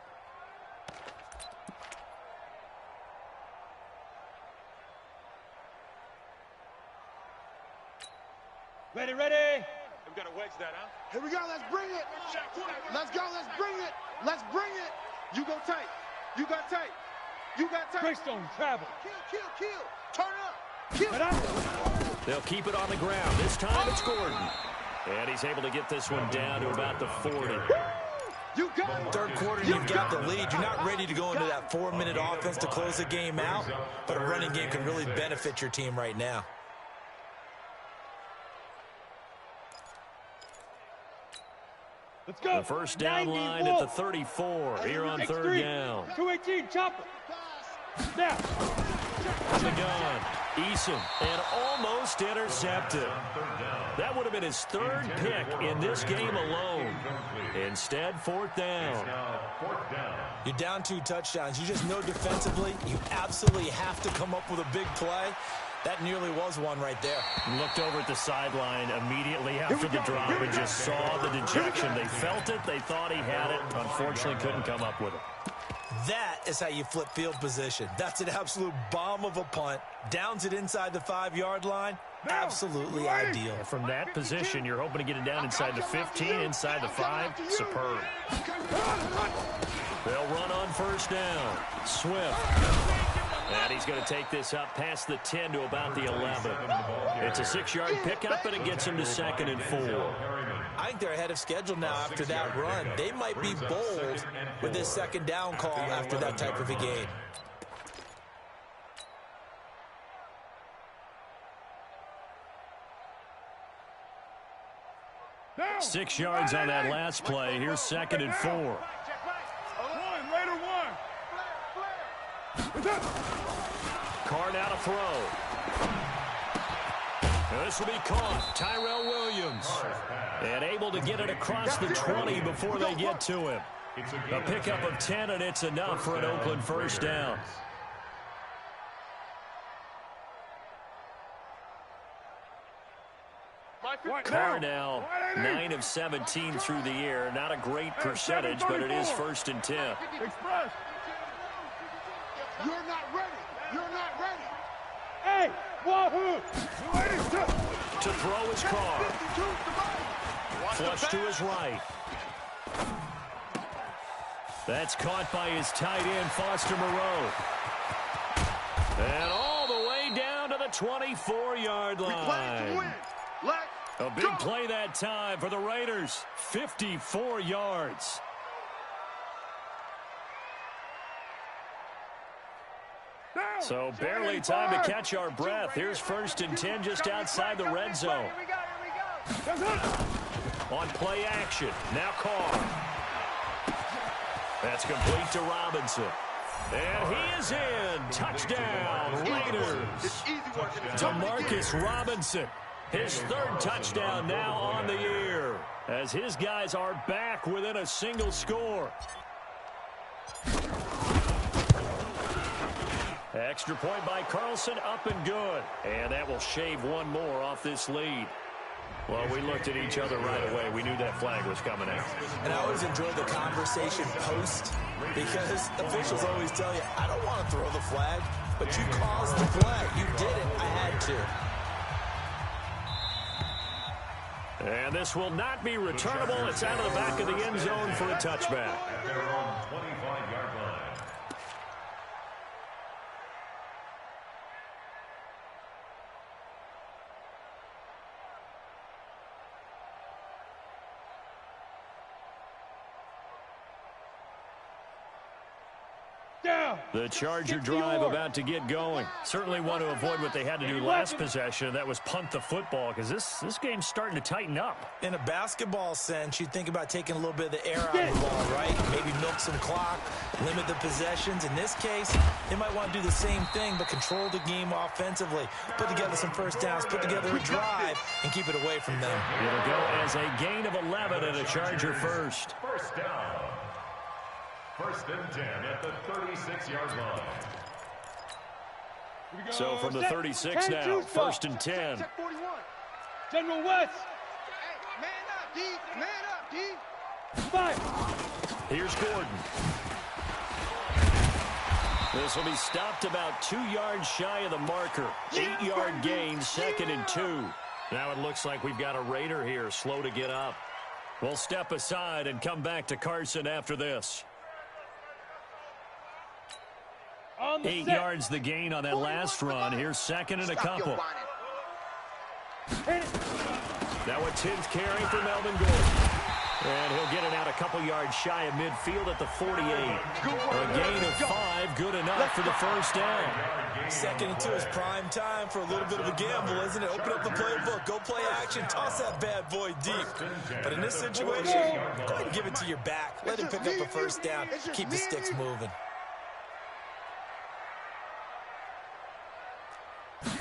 Ready, ready. We've got to wedge that, huh? Here we go. Let's bring it. Let's go. Let's bring it. Let's bring it. You go tight. You got tight. You got tight. Greystone travel. Kill. Turn up. Kill. They'll keep it on the ground. This time it's Gordon. And he's able to get this one down to about the 40. You got it. Third quarter, you've got the lead. You're not ready to go into that 4-minute offense to close the game out, but a running game can really benefit your team right now. Let's go. The first down line at the 34 here on third down. 218, chopper. Now. From the gun, Eason, and almost intercepted. That would have been his third pick in this game alone. Instead, fourth down. You're down 2 touchdowns. You just know defensively you absolutely have to come up with a big play. That nearly was one right there. Looked over at the sideline immediately after the drop and just saw the dejection. They felt it. They thought he had it. Unfortunately, couldn't come up with it. That is how you flip field position. That's an absolute bomb of a punt. Downs it inside the 5-yard line. Absolutely ideal. And from that position, you're hoping to get it down inside the 15, inside the 5. Superb. They'll run on first down. Swift. And he's going to take this up past the 10 to about the 11. It's a 6-yard pickup, and it gets him to 2nd and 4. I think they're ahead of schedule now after that run. They might be bold with this second down call after that type of a game. Down. 6 yards on that last play. Here's 2nd and 4. One, Raider 1. Carr now to throw. This will be caught. Tyrell Williams. And able to get it across the 20 before they get to him. A pickup of 10, and it's enough for an Oakland first down. Carr now 9 of 17 through the air. Not a great percentage, but it is 1st and 10. Express. You're not ready. You're not ready. Hey, wahoo. To throw is Carr. Flush to his right. That's caught by his tight end, Foster Moreau. And all the way down to the 24-yard line. A big play that time for the Raiders. 54 yards. So barely time to catch our breath. Here's 1st and 10 just outside the red zone. On play action. Now Carr. That's complete to Robinson. And he is in. Touchdown, Raiders. Demarcus Robinson. His 3rd touchdown now on the year, as his guys are back within a single score. Extra point by Carlson, up and good. And that will shave one more off this lead. Well, we looked at each other right away. We knew that flag was coming out. And I always enjoy the conversation post, because officials always tell you, I don't want to throw the flag, but you caused the play. You did it. I had to. And this will not be returnable. It's out of the back of the end zone for a touchback. At their own 25-yard line. Down. The Charger drive about to get going. Certainly want to avoid what they had to do last possession. That was punt the football, because this game's starting to tighten up. In a basketball sense, you think about taking a little bit of the air out of the ball, right? Maybe milk some clock, limit the possessions. In this case, they might want to do the same thing, but control the game offensively. Put together some first downs, put together a drive, and keep it away from them. It'll go as a gain of 11 and a Charger first. First down. 1st and 10 at the 36-yard line. So from the 36 now, 1st and 10. General West. Man up, D. Man up, D. Five. Here's Gordon. This will be stopped about 2 yards shy of the marker. 8-yard gain, 2nd and 2. Now it looks like we've got a Raider here, slow to get up. We'll step aside and come back to Carson after this. 8 yards the gain on that last run. Here's 2nd and a couple. Now a 10th carry for Melvin Gordon. And he'll get it out a couple yards shy of midfield at the 48. A gain of 5, good enough for the first down. 2nd and 2 is prime time for a little bit of a gamble, isn't it? Open up the playbook, go play action, toss that bad boy deep. But in this situation, go ahead and give it to your back. Let him pick up a first down, keep the sticks moving.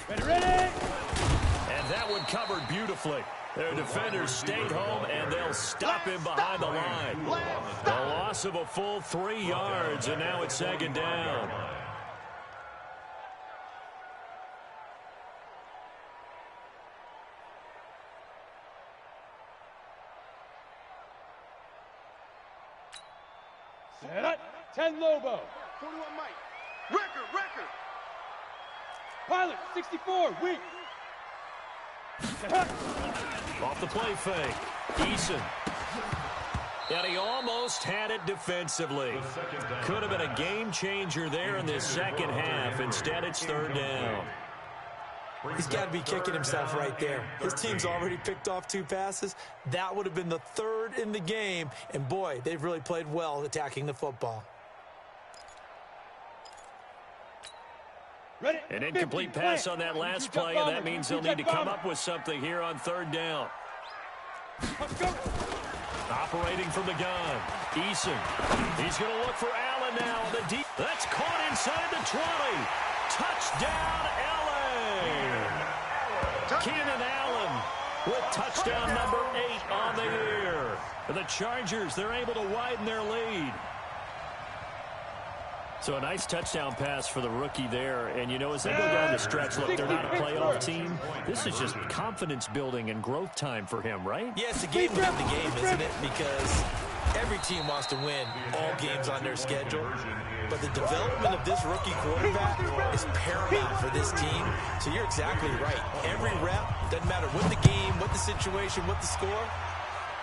Ready? And that one covered beautifully. Their defenders stayed home, and they'll stop him behind the line. A loss of a full 3 yards, and now it's 2nd down. Set up. 10 Lobo. 41 Mike. Record. Pilot, 64, weak. Set up. Off the play fake. Eason. And he almost had it defensively. Could have been a game changer there in this second half. Instead, it's 3rd down. He's got to be kicking himself right there. His team's already picked off 2 passes. That would have been the 3rd in the game. And, boy, they've really played well attacking the football. Ready? An incomplete pass on that last play, and that means they'll need to come up with something here on 3rd down. Operating from the gun. Eason. He's going to look for Allen now on the deep. That's caught inside the 20. Touchdown, LA. Keenan Allen with touchdown number 8 on the year. The Chargers, they're able to widen their lead. So a nice touchdown pass for the rookie there. And, you know, as they go down the stretch, look, they're not a playoff team. This is just confidence building and growth time for him, right? Yeah, it's a game within the game, isn't it? Because every team wants to win all games on their schedule. But the development of this rookie quarterback is paramount for this team. So you're exactly right. Every rep, doesn't matter what the game, what the situation, what the score,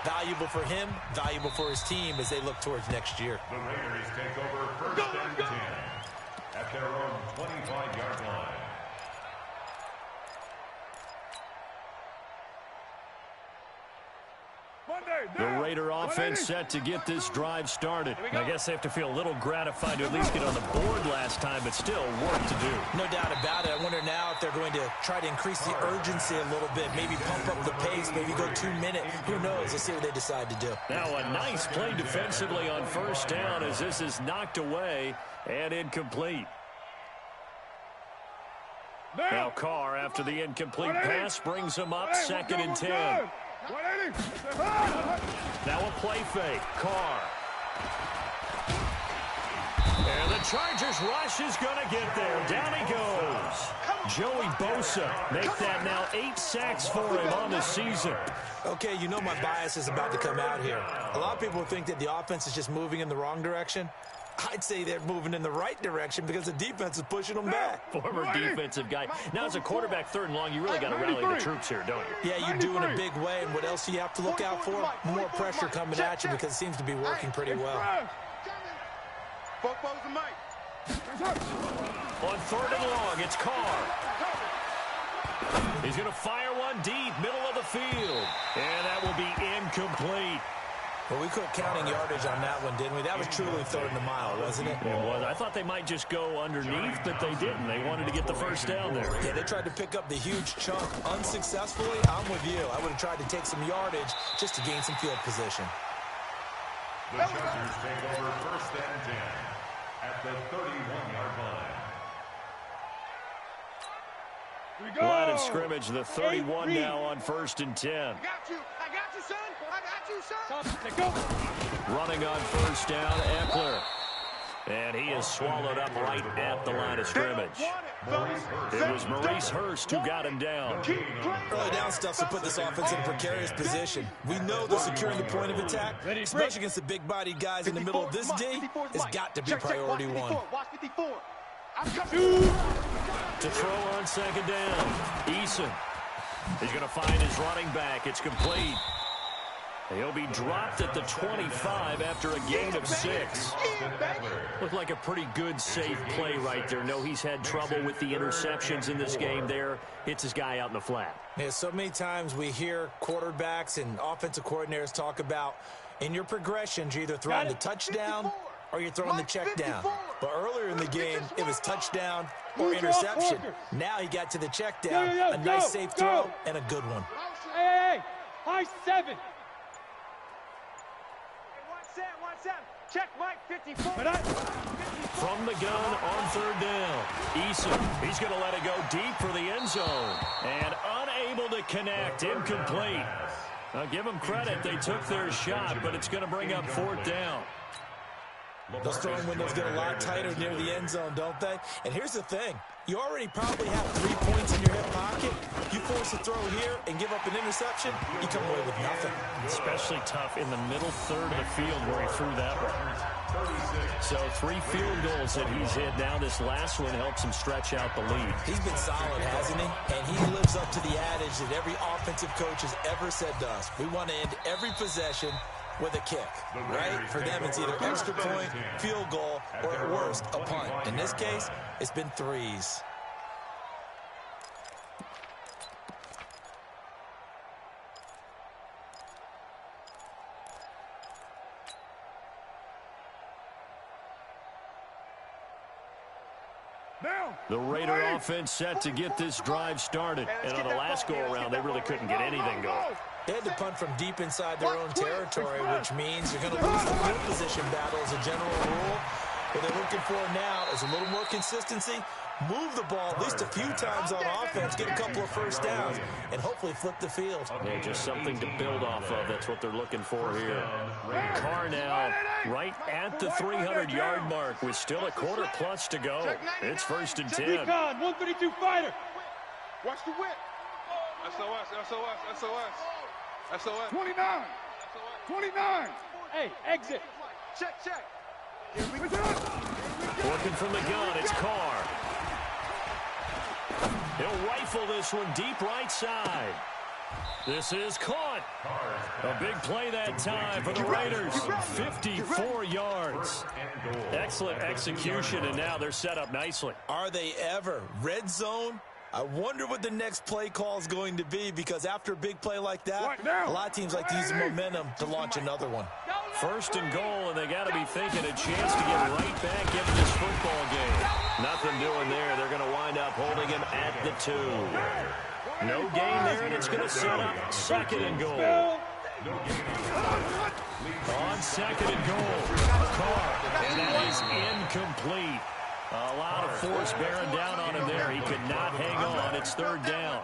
valuable for him, valuable for his team as they look towards next year. The Raiders take over 1st and 10 at their own 25-yard line. The Raider offense set to get this drive started. I guess they have to feel a little gratified to at least get on the board last time, but still work to do. No doubt about it. I wonder now if they're going to try to increase the urgency a little bit, maybe pump up the pace, maybe go 2 minute. Who knows? Let's see what they decide to do. Now a nice play defensively on 1st down as this is knocked away and incomplete. Now Carr, after the incomplete pass, brings him up 2nd and 10. Now a play fake. Carr. And the Chargers rush is going to get there. Down he goes. Joey Bosa make that now 8 sacks for him on the season. Okay, you know my bias is about to come out here. A lot of people think that the offense is just moving in the wrong direction. I'd say they're moving in the right direction because the defense is pushing them back. Former defensive guy. Now, as a quarterback 3rd and long, you really got to rally the troops here, don't you? Yeah, you do in a big way. And what else do you have to look out for? More pressure coming at you because it seems to be working pretty well. Both and Mike. On 3rd and long, it's Carr. He's going to fire one deep, middle of the field. And that will be incomplete. Well, we quit counting yardage on that one, didn't we? That was truly 3rd and a mile, wasn't it? It was. I thought they might just go underneath, but they didn't. They wanted to get the first down there. Yeah, they tried to pick up the huge chunk unsuccessfully. I'm with you. I would have tried to take some yardage just to gain some field position. The Chargers take over 1st and 10 at the 31-yard line. Line of scrimmage, the 31 now on 1st and 10. I got you, son. I got you, son. Running on 1st down, Eckler. And he is swallowed up right at the line of scrimmage. It was Maurice Hurst who got him down. Early down stuff to put this offense in a precarious position. We know that securing the point of attack, especially against the big-bodied guys in the middle of this D, has got to be priority 1. To throw on 2nd down, Eason. He's going to find his running back. It's complete. He'll be dropped at the 25 after a gain of 6. Looked like a pretty good, safe play right there. No, he's had trouble with the interceptions in this game there. Hits his guy out in the flat. Yeah, so many times we hear quarterbacks and offensive coordinators talk about In your progressions, you're either throwing the touchdown or you're throwing the check down. But earlier in the game, it was touchdown or interception. Now he got to the check down, a nice safe throw, and a good one. Hey, high 7. Check Mike 54. From the gun on third down. Eason, he's going to let it go deep for the end zone. And unable to connect, incomplete. Now give them credit, they took their shot, but it's going to bring up fourth down. Those throwing windows get a lot tighter near the end zone, don't they? And here's the thing. You already probably have 3 points in your hip pocket. You force a throw here and give up an interception, you come away with nothing. Especially tough in the middle third of the field where he threw that one. So 3 field goals that he's hit now. This last one helps him stretch out the lead. He's been solid, hasn't he? And he lives up to the adage that every offensive coach has ever said to us. We want to end every possession with a kick, right? For them, it's either extra point, field goal, or at worst, a punt. In this case, it's been 3s. The Raider offense set to get this drive started. And on the last go-around, they really couldn't get anything going. They had to punt from deep inside their own territory, which means you're going to lose the field position battle as a general rule. What they're looking for now is a little more consistency, move the ball at least a few times on offense, get a couple of first downs, and hopefully flip the field. Yeah, just something to build off of. That's what they're looking for here. Carr now right at the 300-yard mark with still a quarter plus to go. It's 1st and 10. Recon, 132 fighter. Watch the whip. SOS. 29. 29. Hey, exit. Check. Working from the gun, it's Carr. He'll rifle this one deep right side. This is caught. A big play that time for the Raiders. 54 yards. Excellent execution, and now they're set up nicely. Are they ever? Red zone? I wonder what the next play call is going to be, because after a big play like that, a lot of teams like to use the momentum to launch another one. 1st and goal, and they got to be thinking a chance to get right back into this football game. Nothing doing there. They're going to wind up holding him at the 2. No gain there, and it's going to set up 2nd and goal. On 2nd and goal, Carr, and that is incomplete. A lot of force bearing down on him there. He could not hang on. It's 3rd down.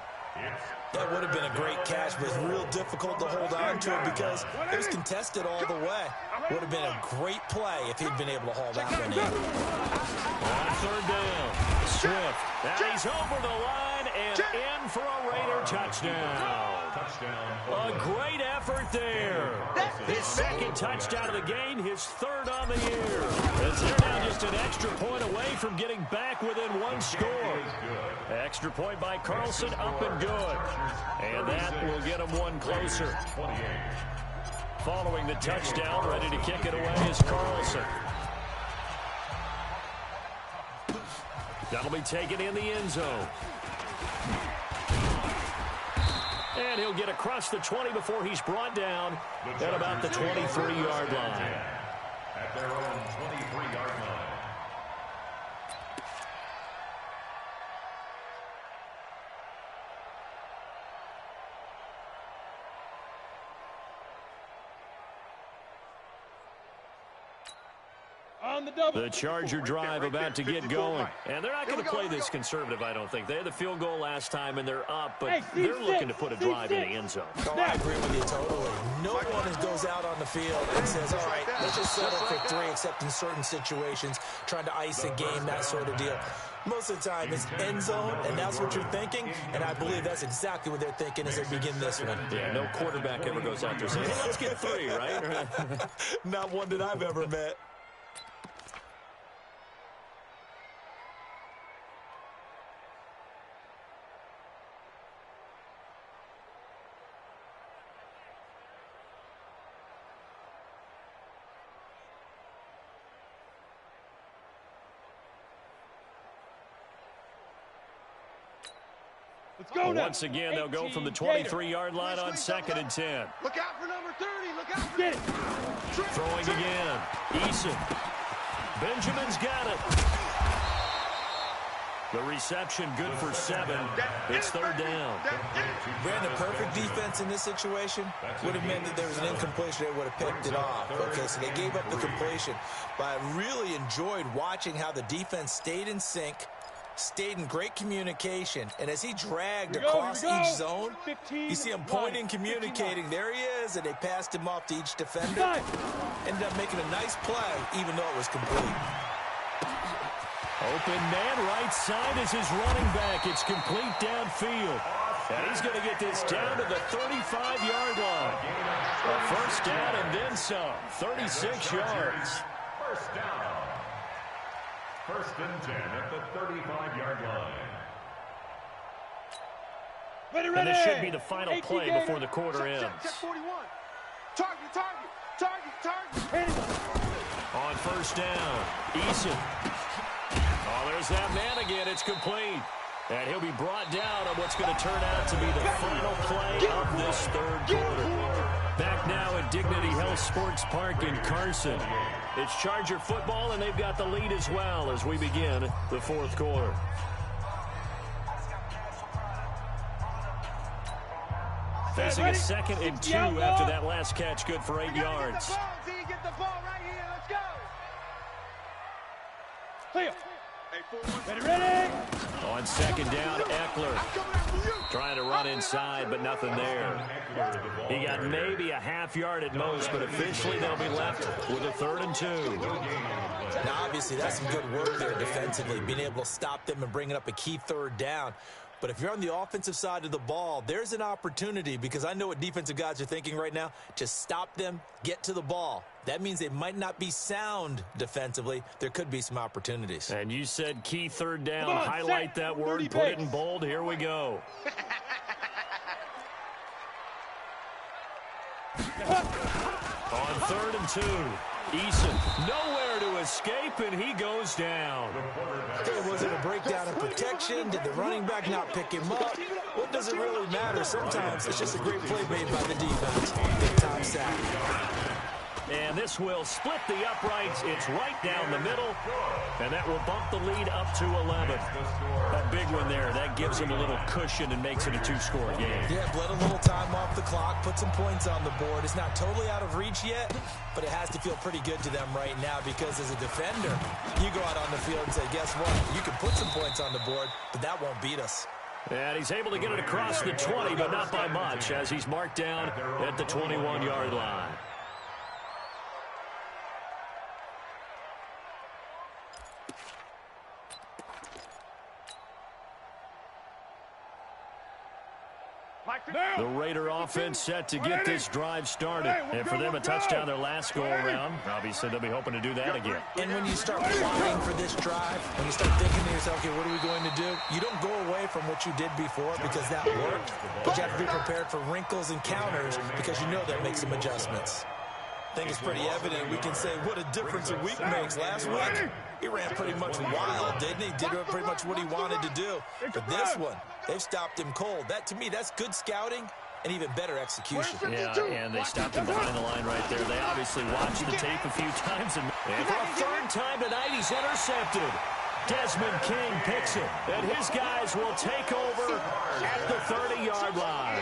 That would have been a great catch, but it's real difficult to hold on to it because it was contested all the way. Would have been a great play if he'd been able to haul that one in. On 3rd down, Swift. Now he's over the line and in for a Raider touchdown. A great effort there. His 2nd touchdown of the game, his 3rd on the year. As they're now just an extra point away from getting back within 1 score. Extra point by Carlson, up and good. And that will get him 1 closer. Following the touchdown, ready to kick it away is Carlson. That'll be taken in the end zone. And he'll get across the 20 before he's brought down at about the 23-yard line. At their own 23-yard line. The Charger drive about to get going. And they're not going to play this conservative, I don't think. They had the field goal last time, and they're up, but they're looking to put a drive in the end zone. Oh, I agree with you totally. No one goes out on the field and says, all right, let's just settle for 3, except in certain situations, trying to ice a game, that sort of deal. Most of the time, it's end zone, and that's what you're thinking, and I believe that's exactly what they're thinking as they begin this one. Yeah, no quarterback ever goes out there saying, hey, let's get 3, right? Not one that I've ever met. Let's go now. Once again, they'll go from the 23-yard line on 2nd and 10. Look out for number 30. Look out for Get it. Throwing again. Eason. Benjamin's got it. The reception good for 7. It's 3rd down. Brandon, perfect defense in this situation would have meant that there was an incompletion. They would have picked it off. Okay, so they gave up the completion. But I really enjoyed watching how the defense stayed in sync, stayed in great communication, and as he dragged across each zone, you see him pointing, communicating. There he is, and they passed him off to each defender. Ended up making a nice play, even though it was complete. Open man, right side is his running back. It's complete downfield. And he's going to get this down to the 35-yard line. A first down and then some. 36 yards. First down. 1st and 10 at the 35-yard line. Ready, And this should be the final play before the quarter ends. Check 41. Target. On first down, Eason. Oh, there's that man again. It's complete. And he'll be brought down on what's going to turn out to be the final play of this 3rd quarter. Back now at Dignity Health Sports Park in Carson. It's Charger football, and they've got the lead as well as we begin the 4th quarter. Facing a 2nd and 2 after that last catch, good for 8 yards. Get the ball right here. Let's go. Clear. Ready. On 2nd down, Eckler trying to run inside, but nothing there. He got maybe a half yard at most, but officially they'll be left with a 3rd and 2. Now, obviously, that's some good work there defensively, being able to stop them and bringing up a key 3rd down. But if you're on the offensive side of the ball, there's an opportunity, because I know what defensive guys are thinking right now. Just stop them, get to the ball. That means they might not be sound defensively. There could be some opportunities. And you said key 3rd down. On, highlight set. that word, 30 put it base. in bold. Here we go. On 3rd and 2, Eason nowhere to escape, and he goes down. Was it a breakdown in protection? Did the running back not pick him up? What does it really matter? Sometimes it's just a great play made by the defense. Big time sack. And this will split the uprights. It's right down the middle, and that will bump the lead up to 11. A big one there. That gives them a little cushion and makes it a 2-score game. Yeah, bled a little time off the clock, put some points on the board. It's not totally out of reach yet, but it has to feel pretty good to them right now, because as a defender, you go out on the field and say, guess what? You can put some points on the board, but that won't beat us. And he's able to get it across the 20, but not by much, as he's marked down at the 21-yard line. The Raider offense set to get this drive started. And for them, a touchdown their last go-around. Obviously, they'll be hoping to do that again. And when you start plotting for this drive, when you start thinking to yourself, okay, what are we going to do? You don't go away from what you did before because that worked, but you have to be prepared for wrinkles and counters because you know that makes some adjustments. I think it's pretty evident. We can say what a difference a week makes. Last week, he ran pretty much wild, didn't he? Did pretty much what he wanted to do. But this one, they've stopped him cold. That, to me, that's good scouting and even better execution. Yeah, and they stopped him behind the line right there. They obviously watched the tape a few times. And for a 3rd time tonight, he's intercepted. Desmond King picks it, and his guys will take over at the 30-yard line.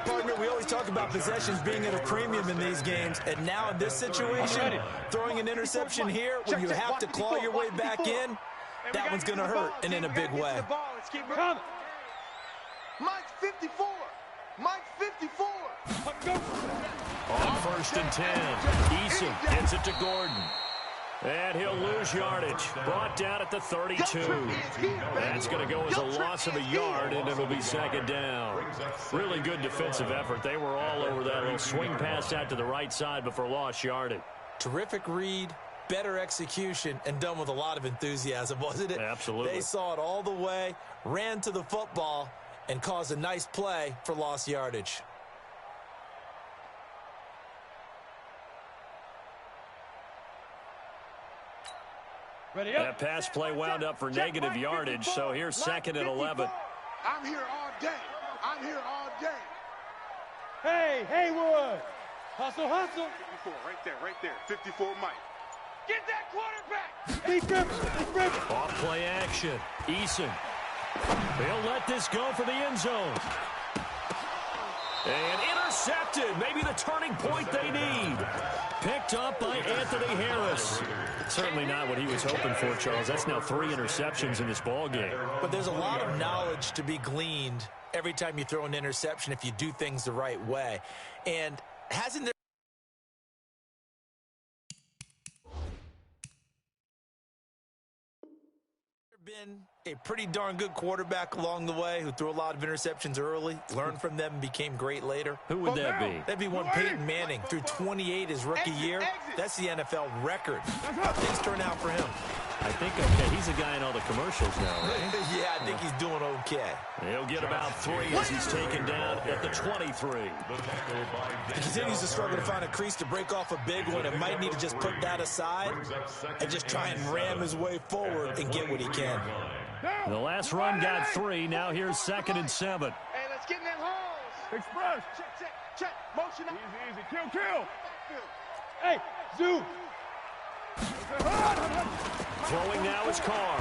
Partner, we always talk about possessions being at a premium in these games, and now in this situation, throwing an interception here when you have to claw your way back in, that one's going to hurt, and in a big way. Mike 54. Mike 54. On 1st and 10, Eason gets it to Gordon. And he'll lose yardage. Brought down at the 32. That's going to go as a loss of a yard, and it'll be 2nd down. Really good defensive effort. They were all over that little swing pass out to the right side before lost yardage. Terrific read, better execution, and done with a lot of enthusiasm, wasn't it? Absolutely. They saw it all the way, ran to the football, and caused a nice play for lost yardage. That pass play wound up for negative yardage, so here's 2nd and 11. I'm here all day. I'm here all day. Hey, Haywood. Hustle, hustle. 54, right there. 54, Mike. Get that quarterback! Be driven. Off play action. Eason. They'll let this go for the end zone. And intercepted. Maybe the turning point they need. Picked up by Anthony Harris. Certainly not what he was hoping for, Charles. That's now 3 interceptions in this ball game. But there's a lot of knowledge to be gleaned every time you throw an interception if you do things the right way. And hasn't there been a pretty darn good quarterback along the way who threw a lot of interceptions early, learned from them, and became great later? Who would that be? That'd be one Peyton Manning. Threw 28 his rookie year. That's the NFL record. How things turn out for him? I think, okay, he's a guy in all the commercials now, right? Yeah, I think he's doing okay. He'll get about 3 as he's taken down at the 23. He continues to struggle to find a crease to break off a big one and might need to just put that aside and just try and ram his way forward and get what he can. The last run got 3. Now here's 2nd and 7. Hey, let's get in them holes. Express. Check. Motion up. Easy. Kill. Hey, Zoo. Throwing now is Carr.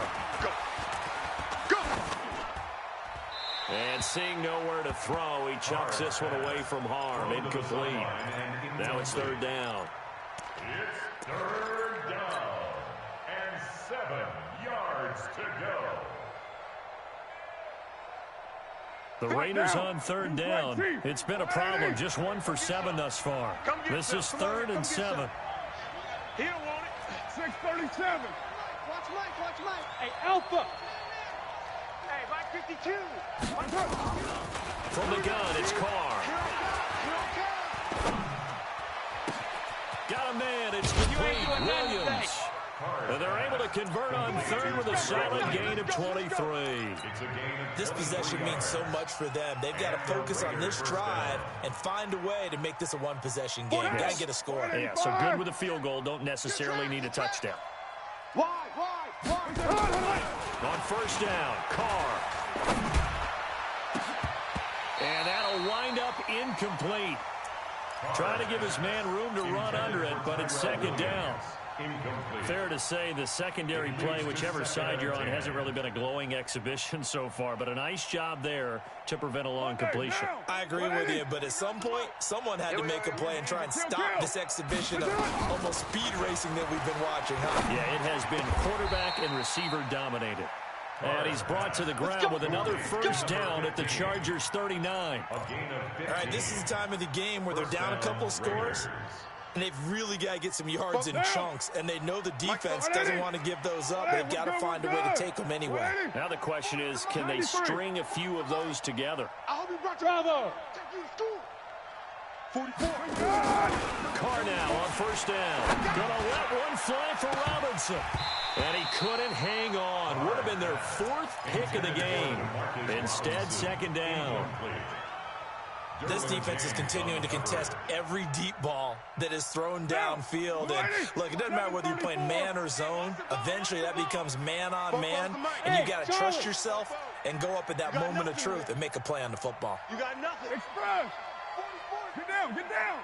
Go. And seeing nowhere to throw, he chucks this one away from harm. Incomplete. Now it's 3rd down. It's 3rd down and 7 yards to go. The Raiders on 3rd down. It's been a problem. Just 1 for 7 thus far. This is 3rd and 7. He don't want it. 637. Watch Mike. Hey, Alpha. Hey, Mike 52. From the gun, it's Carr. Got a man. It's complete. Williams. And they're able to convert on 3rd with a solid gain of 23. This possession means so much for them. They've got to focus on this drive and find a way to make this a one-possession game. Got to get a score. Yeah, so good with a field goal. Don't necessarily need a touchdown. Wide. On 1st down, Carr. And that'll wind up incomplete. Trying to give his man room to run under it, but it's 2nd down. Fair to say the secondary play, whichever side you're on, hasn't really been a glowing exhibition so far, but a nice job there to prevent a long completion. I agree with you, but at some point, someone had to make a play and try and stop this exhibition of almost speed racing that we've been watching, huh? Yeah, it has been quarterback and receiver dominated. And he's brought to the ground with another 1st down at the Chargers' 39. All right, this is the time of the game where they're down a couple of scores, and they've really got to get some yards in chunks, and they know the defense doesn't want to give those up, but they've got to find a way to take them anyway. Now the question is, can they string a few of those together? I hope you brought Bravo. 44. Carr now on 1st down. Gonna let one fly for Robinson. And he couldn't hang on. Would have been their 4th pick of the game. Instead, 2nd down. This defense is continuing to contest every deep ball that is thrown downfield. And look, it doesn't matter whether you're playing man or zone. Eventually, that becomes man on man. And you got to trust yourself and go up at that moment of truth and make a play on the football. You got nothing. Express. Get down.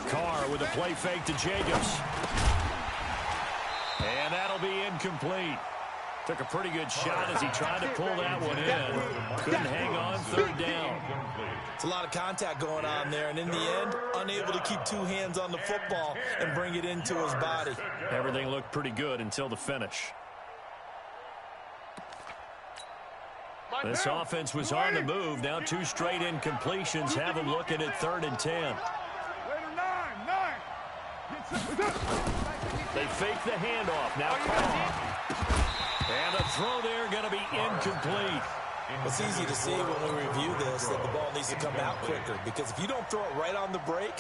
Carr with a play fake to Jacobs. And that'll be incomplete. Took a pretty good shot as he tried to pull that one in. Couldn't hang on. 3rd down. It's a lot of contact going on there, and in the end, unable to keep 2 hands on the football and bring it into his body. Everything looked pretty good until the finish. This offense was on the move. Now 2 straight incompletions have them looking at 3rd and 10. They fake the handoff. Now Carr. And the throw there going to be incomplete. It's easy to see when we review this that the ball needs to come out quicker, because if you don't throw it right on the break,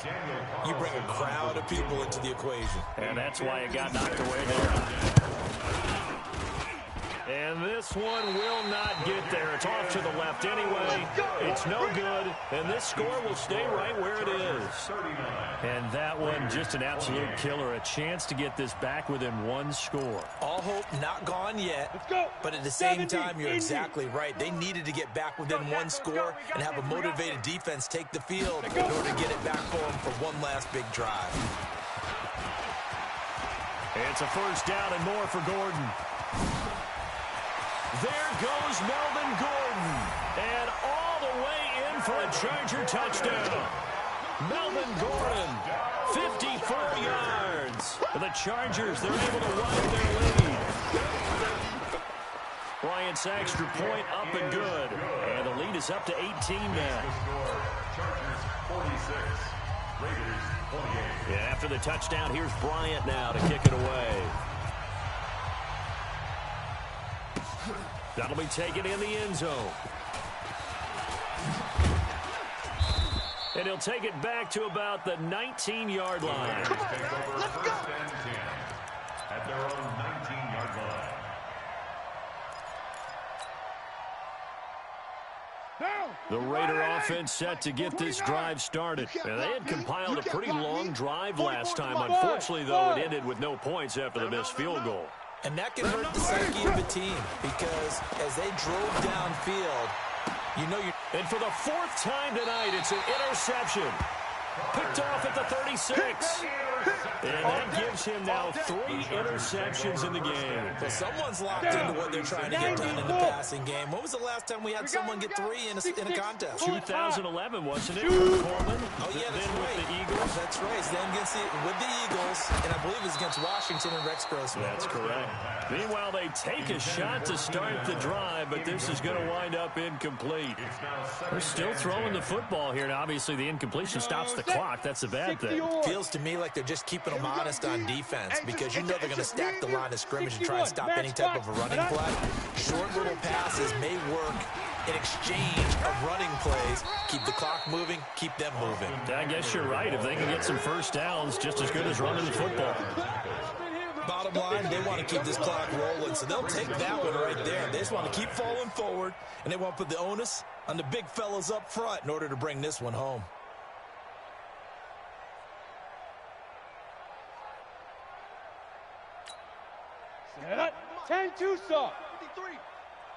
you bring a crowd of people into the equation. And that's why it got knocked away there. And And this one will not get there. It's off to the left anyway. It's no good, and this score will stay right where it is. And that one, just an absolute killer. A chance to get this back within one score. All hope not gone yet, but at the same time, you're exactly right. They needed to get back within one score and have a motivated defense take the field in order to get it back for them for one last big drive. It's a first down and more for Gordon. There goes Melvin Gordon. And all the way in for a Charger touchdown. Melvin Gordon, 54 yards. The Chargers, they're able to ride their lead. Bryant's extra point up and good. And the lead is up to 18 now. Chargers 46, Raiders 28. Yeah, after the touchdown, here's Bryant now to kick it away. That'll be taken in the end zone. And he'll take it back to about the 19-yard line. Take over first and 10 at their own 19-yard line. The Raider offense set to get this drive started. And they had compiled a pretty long drive last time. Unfortunately, though, it ended with no points after the missed field goal. And that can hurt the psyche of a team because as they drove downfield, you know you're... And for the fourth time tonight, it's an interception. Picked off at the 36. And that gives him now 3 interceptions in the game. Well, someone's locked into what they're trying to get done in the passing game. When was the last time we had someone get 3 in a contest? 2011, wasn't it, for Coleman? Oh, yeah, that's then right. with the Eagles. That's right. Then with the Eagles, and I believe it was against Washington and Rex Grossman. That's correct. Meanwhile, they take a shot to start the drive, but this is going to wind up incomplete. They're still throwing the football here, and obviously the incompletion stops the clock. That's a bad thing. Feels to me like they're just keeping them honest on defense because you know they're going to stack the line of scrimmage and try and stop any type of a running play. Short little passes may work in exchange of running plays. Keep the clock moving, keep them moving. I guess you're right. If they can get some first downs, just as good as running the football. Bottom line, they want to keep this clock rolling, so they'll take that one right there. They just want to keep falling forward, and they want to put the onus on the big fellas up front in order to bring this one home. Set up. 10-2 stop. 53.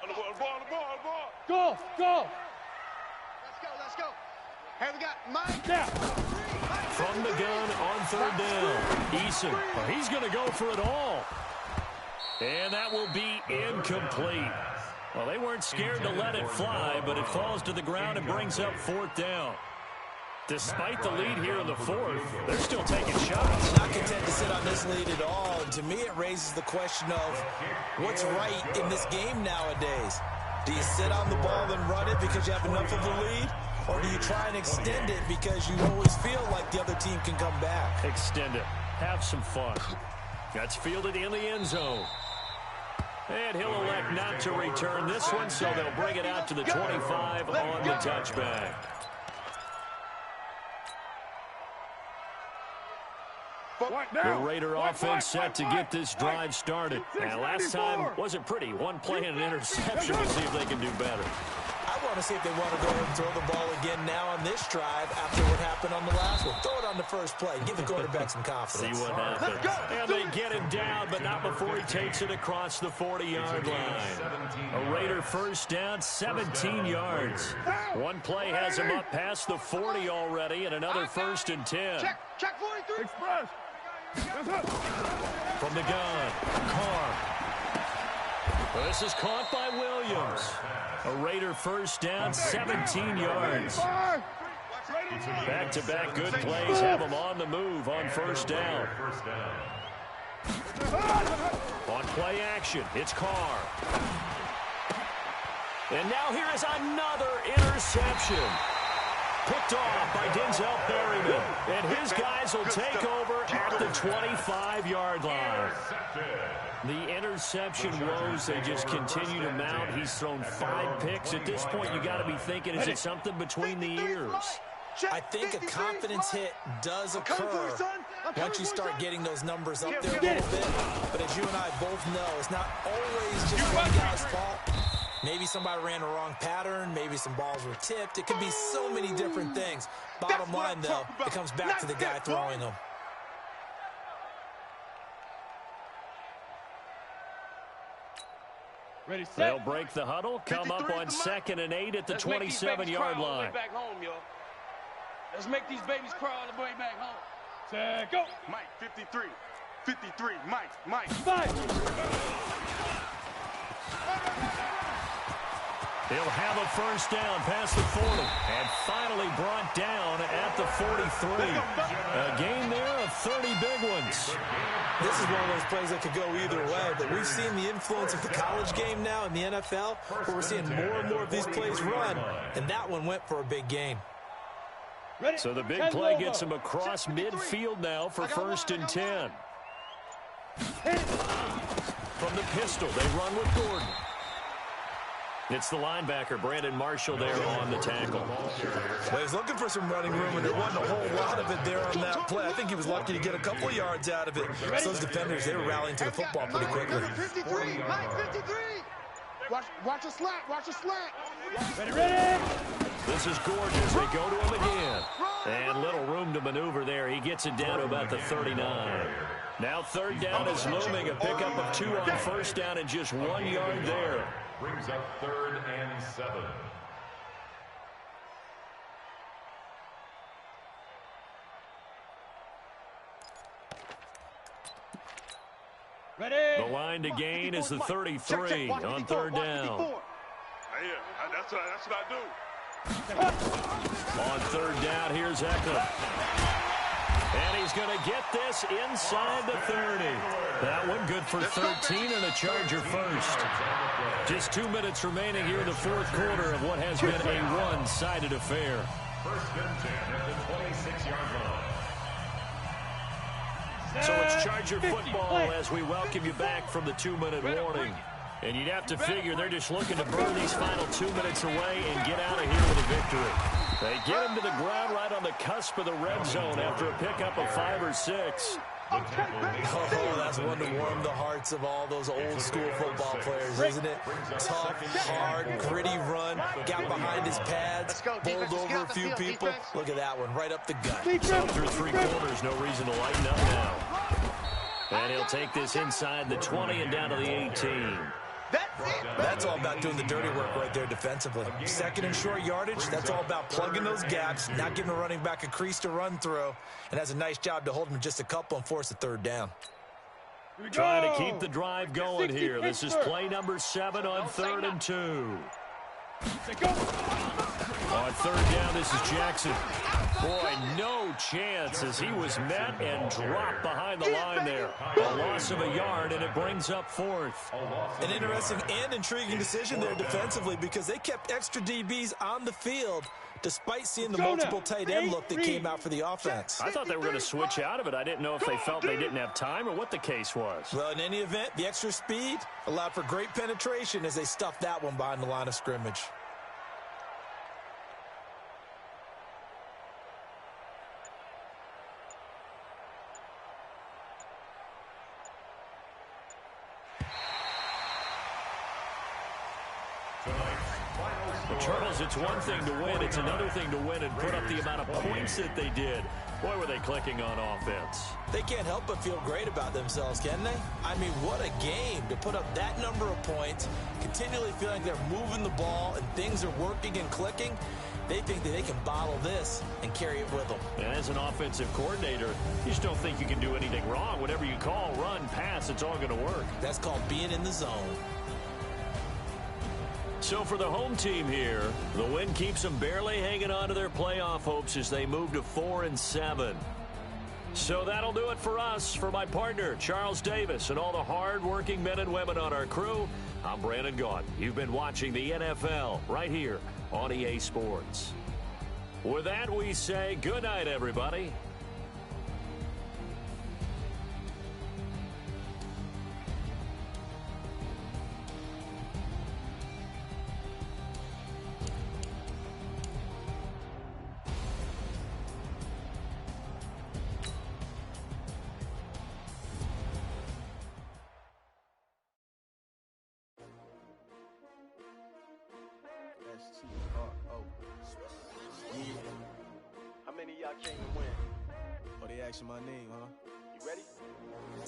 On the ball. Let's Go. go. Hey, we got Mike. Yeah. From the gun on third down. Eason, well, he's going to go for it all. And that will be incomplete. Well, they weren't scared to let it fly, but it falls to the ground and brings up fourth down. Despite the lead here in the fourth, they're still taking shots. Not content to sit on this lead at all. And to me, it raises the question of what's right in this game nowadays. Do you sit on the ball and run it because you have enough of a lead? Or do you try and extend it because you always feel like the other team can come back? Extend it. Have some fun. That's fielded in the end zone. And he'll elect not to return this one, so they'll bring it out to the 25 on the touchback. The Raider offense set to get this drive started. And last time wasn't pretty. One play and an interception. We'll see if they can do better. I want to see if they want to go ahead and throw the ball again now on this drive after what happened on the last one. Throw it on the first play. Give the quarterback some confidence. See what happens. And they get him down, but not before he takes it across the 40-yard line. A Raider first down, 17 yards. One play has him up past the 40 already, and another first and 10. Check 43. Express. From the gun, Carr. This is caught by Williams. A Raider first down, 17 yards. Back-to-back good plays have them on the move on first down. On play action, it's Carr. And now here is another interception. Picked off by Denzel Perryman. And his guys will take over at the 25-yard line. The interception woes, they just continue to mount. He's thrown 5 picks. At this point, you got to be thinking, is it something between the ears? I think a confidence hit does occur once you start getting those numbers up there a little bit. But as you and I both know, it's not always just one guy's fault. Maybe somebody ran the wrong pattern. Maybe some balls were tipped. It could be so many different things. Bottom line, though, it comes back to the guy throwing them. Ready, set. They'll break the huddle, come up on 2nd and 8 at the 27-yard line. Back home, yo. Let's make these babies cry all the way back home. Set, go. Mike, 53. 53. Mike. Five. He'll have a first down past the 40 and finally brought down at the 43. A gain there of 30 big ones. This is one of those plays that could go either way, but we've seen the influence of the college game now in the NFL, where we're seeing more and more of these plays run, and that one went for a big gain. Ready. So the big play gets him across midfield now for 1st and 10. From the pistol, they run with Gordon. It's the linebacker, Brandon Marshall, there on the tackle. Well, he was looking for some running room, and there wasn't a whole lot of it there on that play. I think he was lucky to get a couple of yards out of it. So those defenders, they were rallying to the football pretty quickly. 53. Mike, 53. Watch a slant. Watch a slant. Ready. This is Gordon as they go to him again. And little room to maneuver there. He gets it down to about the 39. Now 3rd down is looming. A pickup of 2 on 1st down and just 1 yard there. Brings up 3rd and 7. Ready. The line to gain is the 33 on 3rd down. Yeah, that's what I do. On 3rd down, here's Eckler. And he's going to get this inside the 30. That one good for 13 and a Charger first. Just 2 minutes remaining here in the 4th quarter of what has been a one-sided affair. 1st and 10 at the 26-yard line. So it's Charger football as we welcome you back from the 2-minute warning. And you'd have to figure they're just looking to burn these final 2 minutes away and get out of here with a victory. They get him to the ground right on the cusp of the red zone after a pickup of 5 or 6. Oh, that's one to warm the hearts of all those old-school football players, isn't it? Tough, hard, gritty run, got behind his pads, bowled over a few people. Look at that one, right up the gut. So through 3 quarters, no reason to lighten up now. And he'll take this inside the 20 and down to the 18. That's all about doing the dirty work right there defensively. 2nd and short yardage, that's all about plugging those gaps, not giving a running back a crease to run through, and has a nice job to hold him just a couple and force a 3rd down. Trying to keep the drive going here. This is play number 7 on 3rd and 2. On 3rd down, this is Jackson. Boy, no chance as he was met and dropped behind the line there. A loss of a yard, and it brings up 4th. An interesting and intriguing decision there defensively because they kept extra DBs on the field despite seeing the multiple tight end look that came out for the offense. I thought they were going to switch out of it. I didn't know if they felt they didn't have time or what the case was. Well, in any event, the extra speed allowed for great penetration as they stuffed that one behind the line of scrimmage. Turtles, it's one thing to win. It's another thing to win and put up the amount of points that they did. Boy, were they clicking on offense. They can't help but feel great about themselves, can they? I mean, what a game to put up that number of points, continually feeling like they're moving the ball and things are working and clicking. They think that they can bottle this and carry it with them. And as an offensive coordinator, you just don't think you can do anything wrong. Whatever you call, run, pass, it's all going to work. That's called being in the zone. So for the home team here, the win keeps them barely hanging on to their playoff hopes as they move to 4-7. So that'll do it for us. For my partner, Charles Davis, and all the hard-working men and women on our crew, I'm Brandon Gaudin. You've been watching the NFL right here on EA Sports. With that, we say good night, everybody. S-T-R-O. Yeah. How many of y'all came to win? Oh, they asking my name, huh? You ready?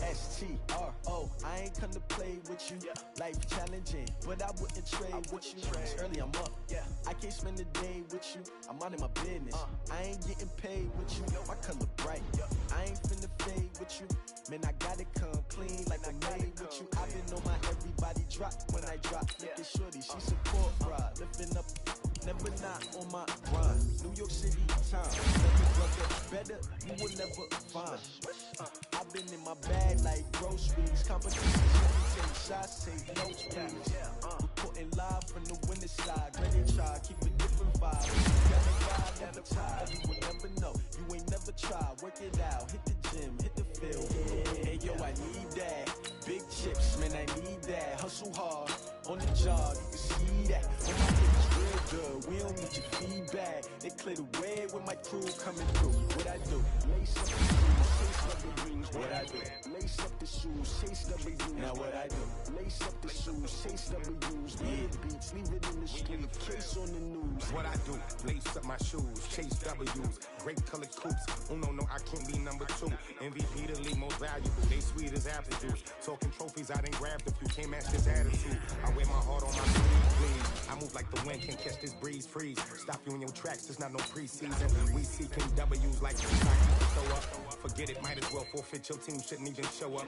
S-T-R-O. I ain't come to play with you. Life challenging, but I wouldn't trade with you. It's early, I'm up. I can't spend the day with you. I'm minding my business. I ain't getting paid with you. My color bright. I ain't finna fade with you. Man, I gotta come clean like I'm made with you. I've been on my everybody drop when I drop. Look at shorty, she support ride. Lifting up, never not on my grind. New York City time. Never brother, better, you will never find. I've been in my bag like groceries. Competition, take shots, take notes, please. Reporting live from the winter side. Ready to try, keep a different vibe. Never ride, never tie. You will never know. You ain't never try. Work it out, hit the gym, hit the field. Hey yo, I need that. Big chips, man, I need that. Hustle hard on the job, you can see that. When my niggas real good, we don't need your feedback. They clear the way when my crew coming through. What I do? Lace up the shoes, chase W's. What I do? Lace up the shoes, chase W's. Now what I do? Lace up the shoes, chase W's. Yeah, beats, leave it in the street, case on the news. What I do? Lace up my shoes, chase W's. Great colored coops. Oh no, I can't be number 2. MVP the league most valuable. They sweet as apple juice. Talking trophies, I done grabbed a few. Can't match this attitude. I wear my heart on my sleeve, please. I move like the wind, can't catch this breeze, freeze. Stop you in your tracks, there's not no preseason. We seeking W's like two nights. Throw up. Forget it, might as well forfeit. Your team shouldn't even show up.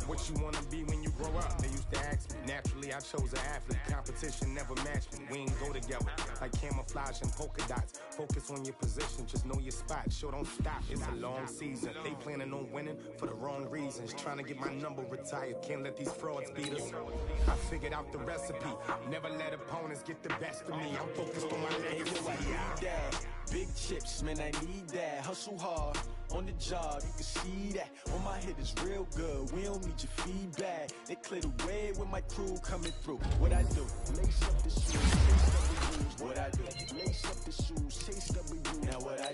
What you wanna be when you grow up? They used to ask me. Naturally, I chose an athlete. Competition never matched me. We ain't go together like camouflage and polka dots. Focus on your position, just know your spot. Show don't stop, it's a long season. They planning on winning for the wrong reasons. Trying to get my number retired, can't let these frauds beat us. I figured out the recipe. Never let opponents get the best of me. I'm focused on my legacy. Big chips, man, I need that. Hustle hard on the job, you can see that. On my hit is real good, we don't need your feedback. They clear the way when my crew coming through. What I do? Lace up the shoes, chase W's. What I do? Lace up the shoes, chase W's. Now what I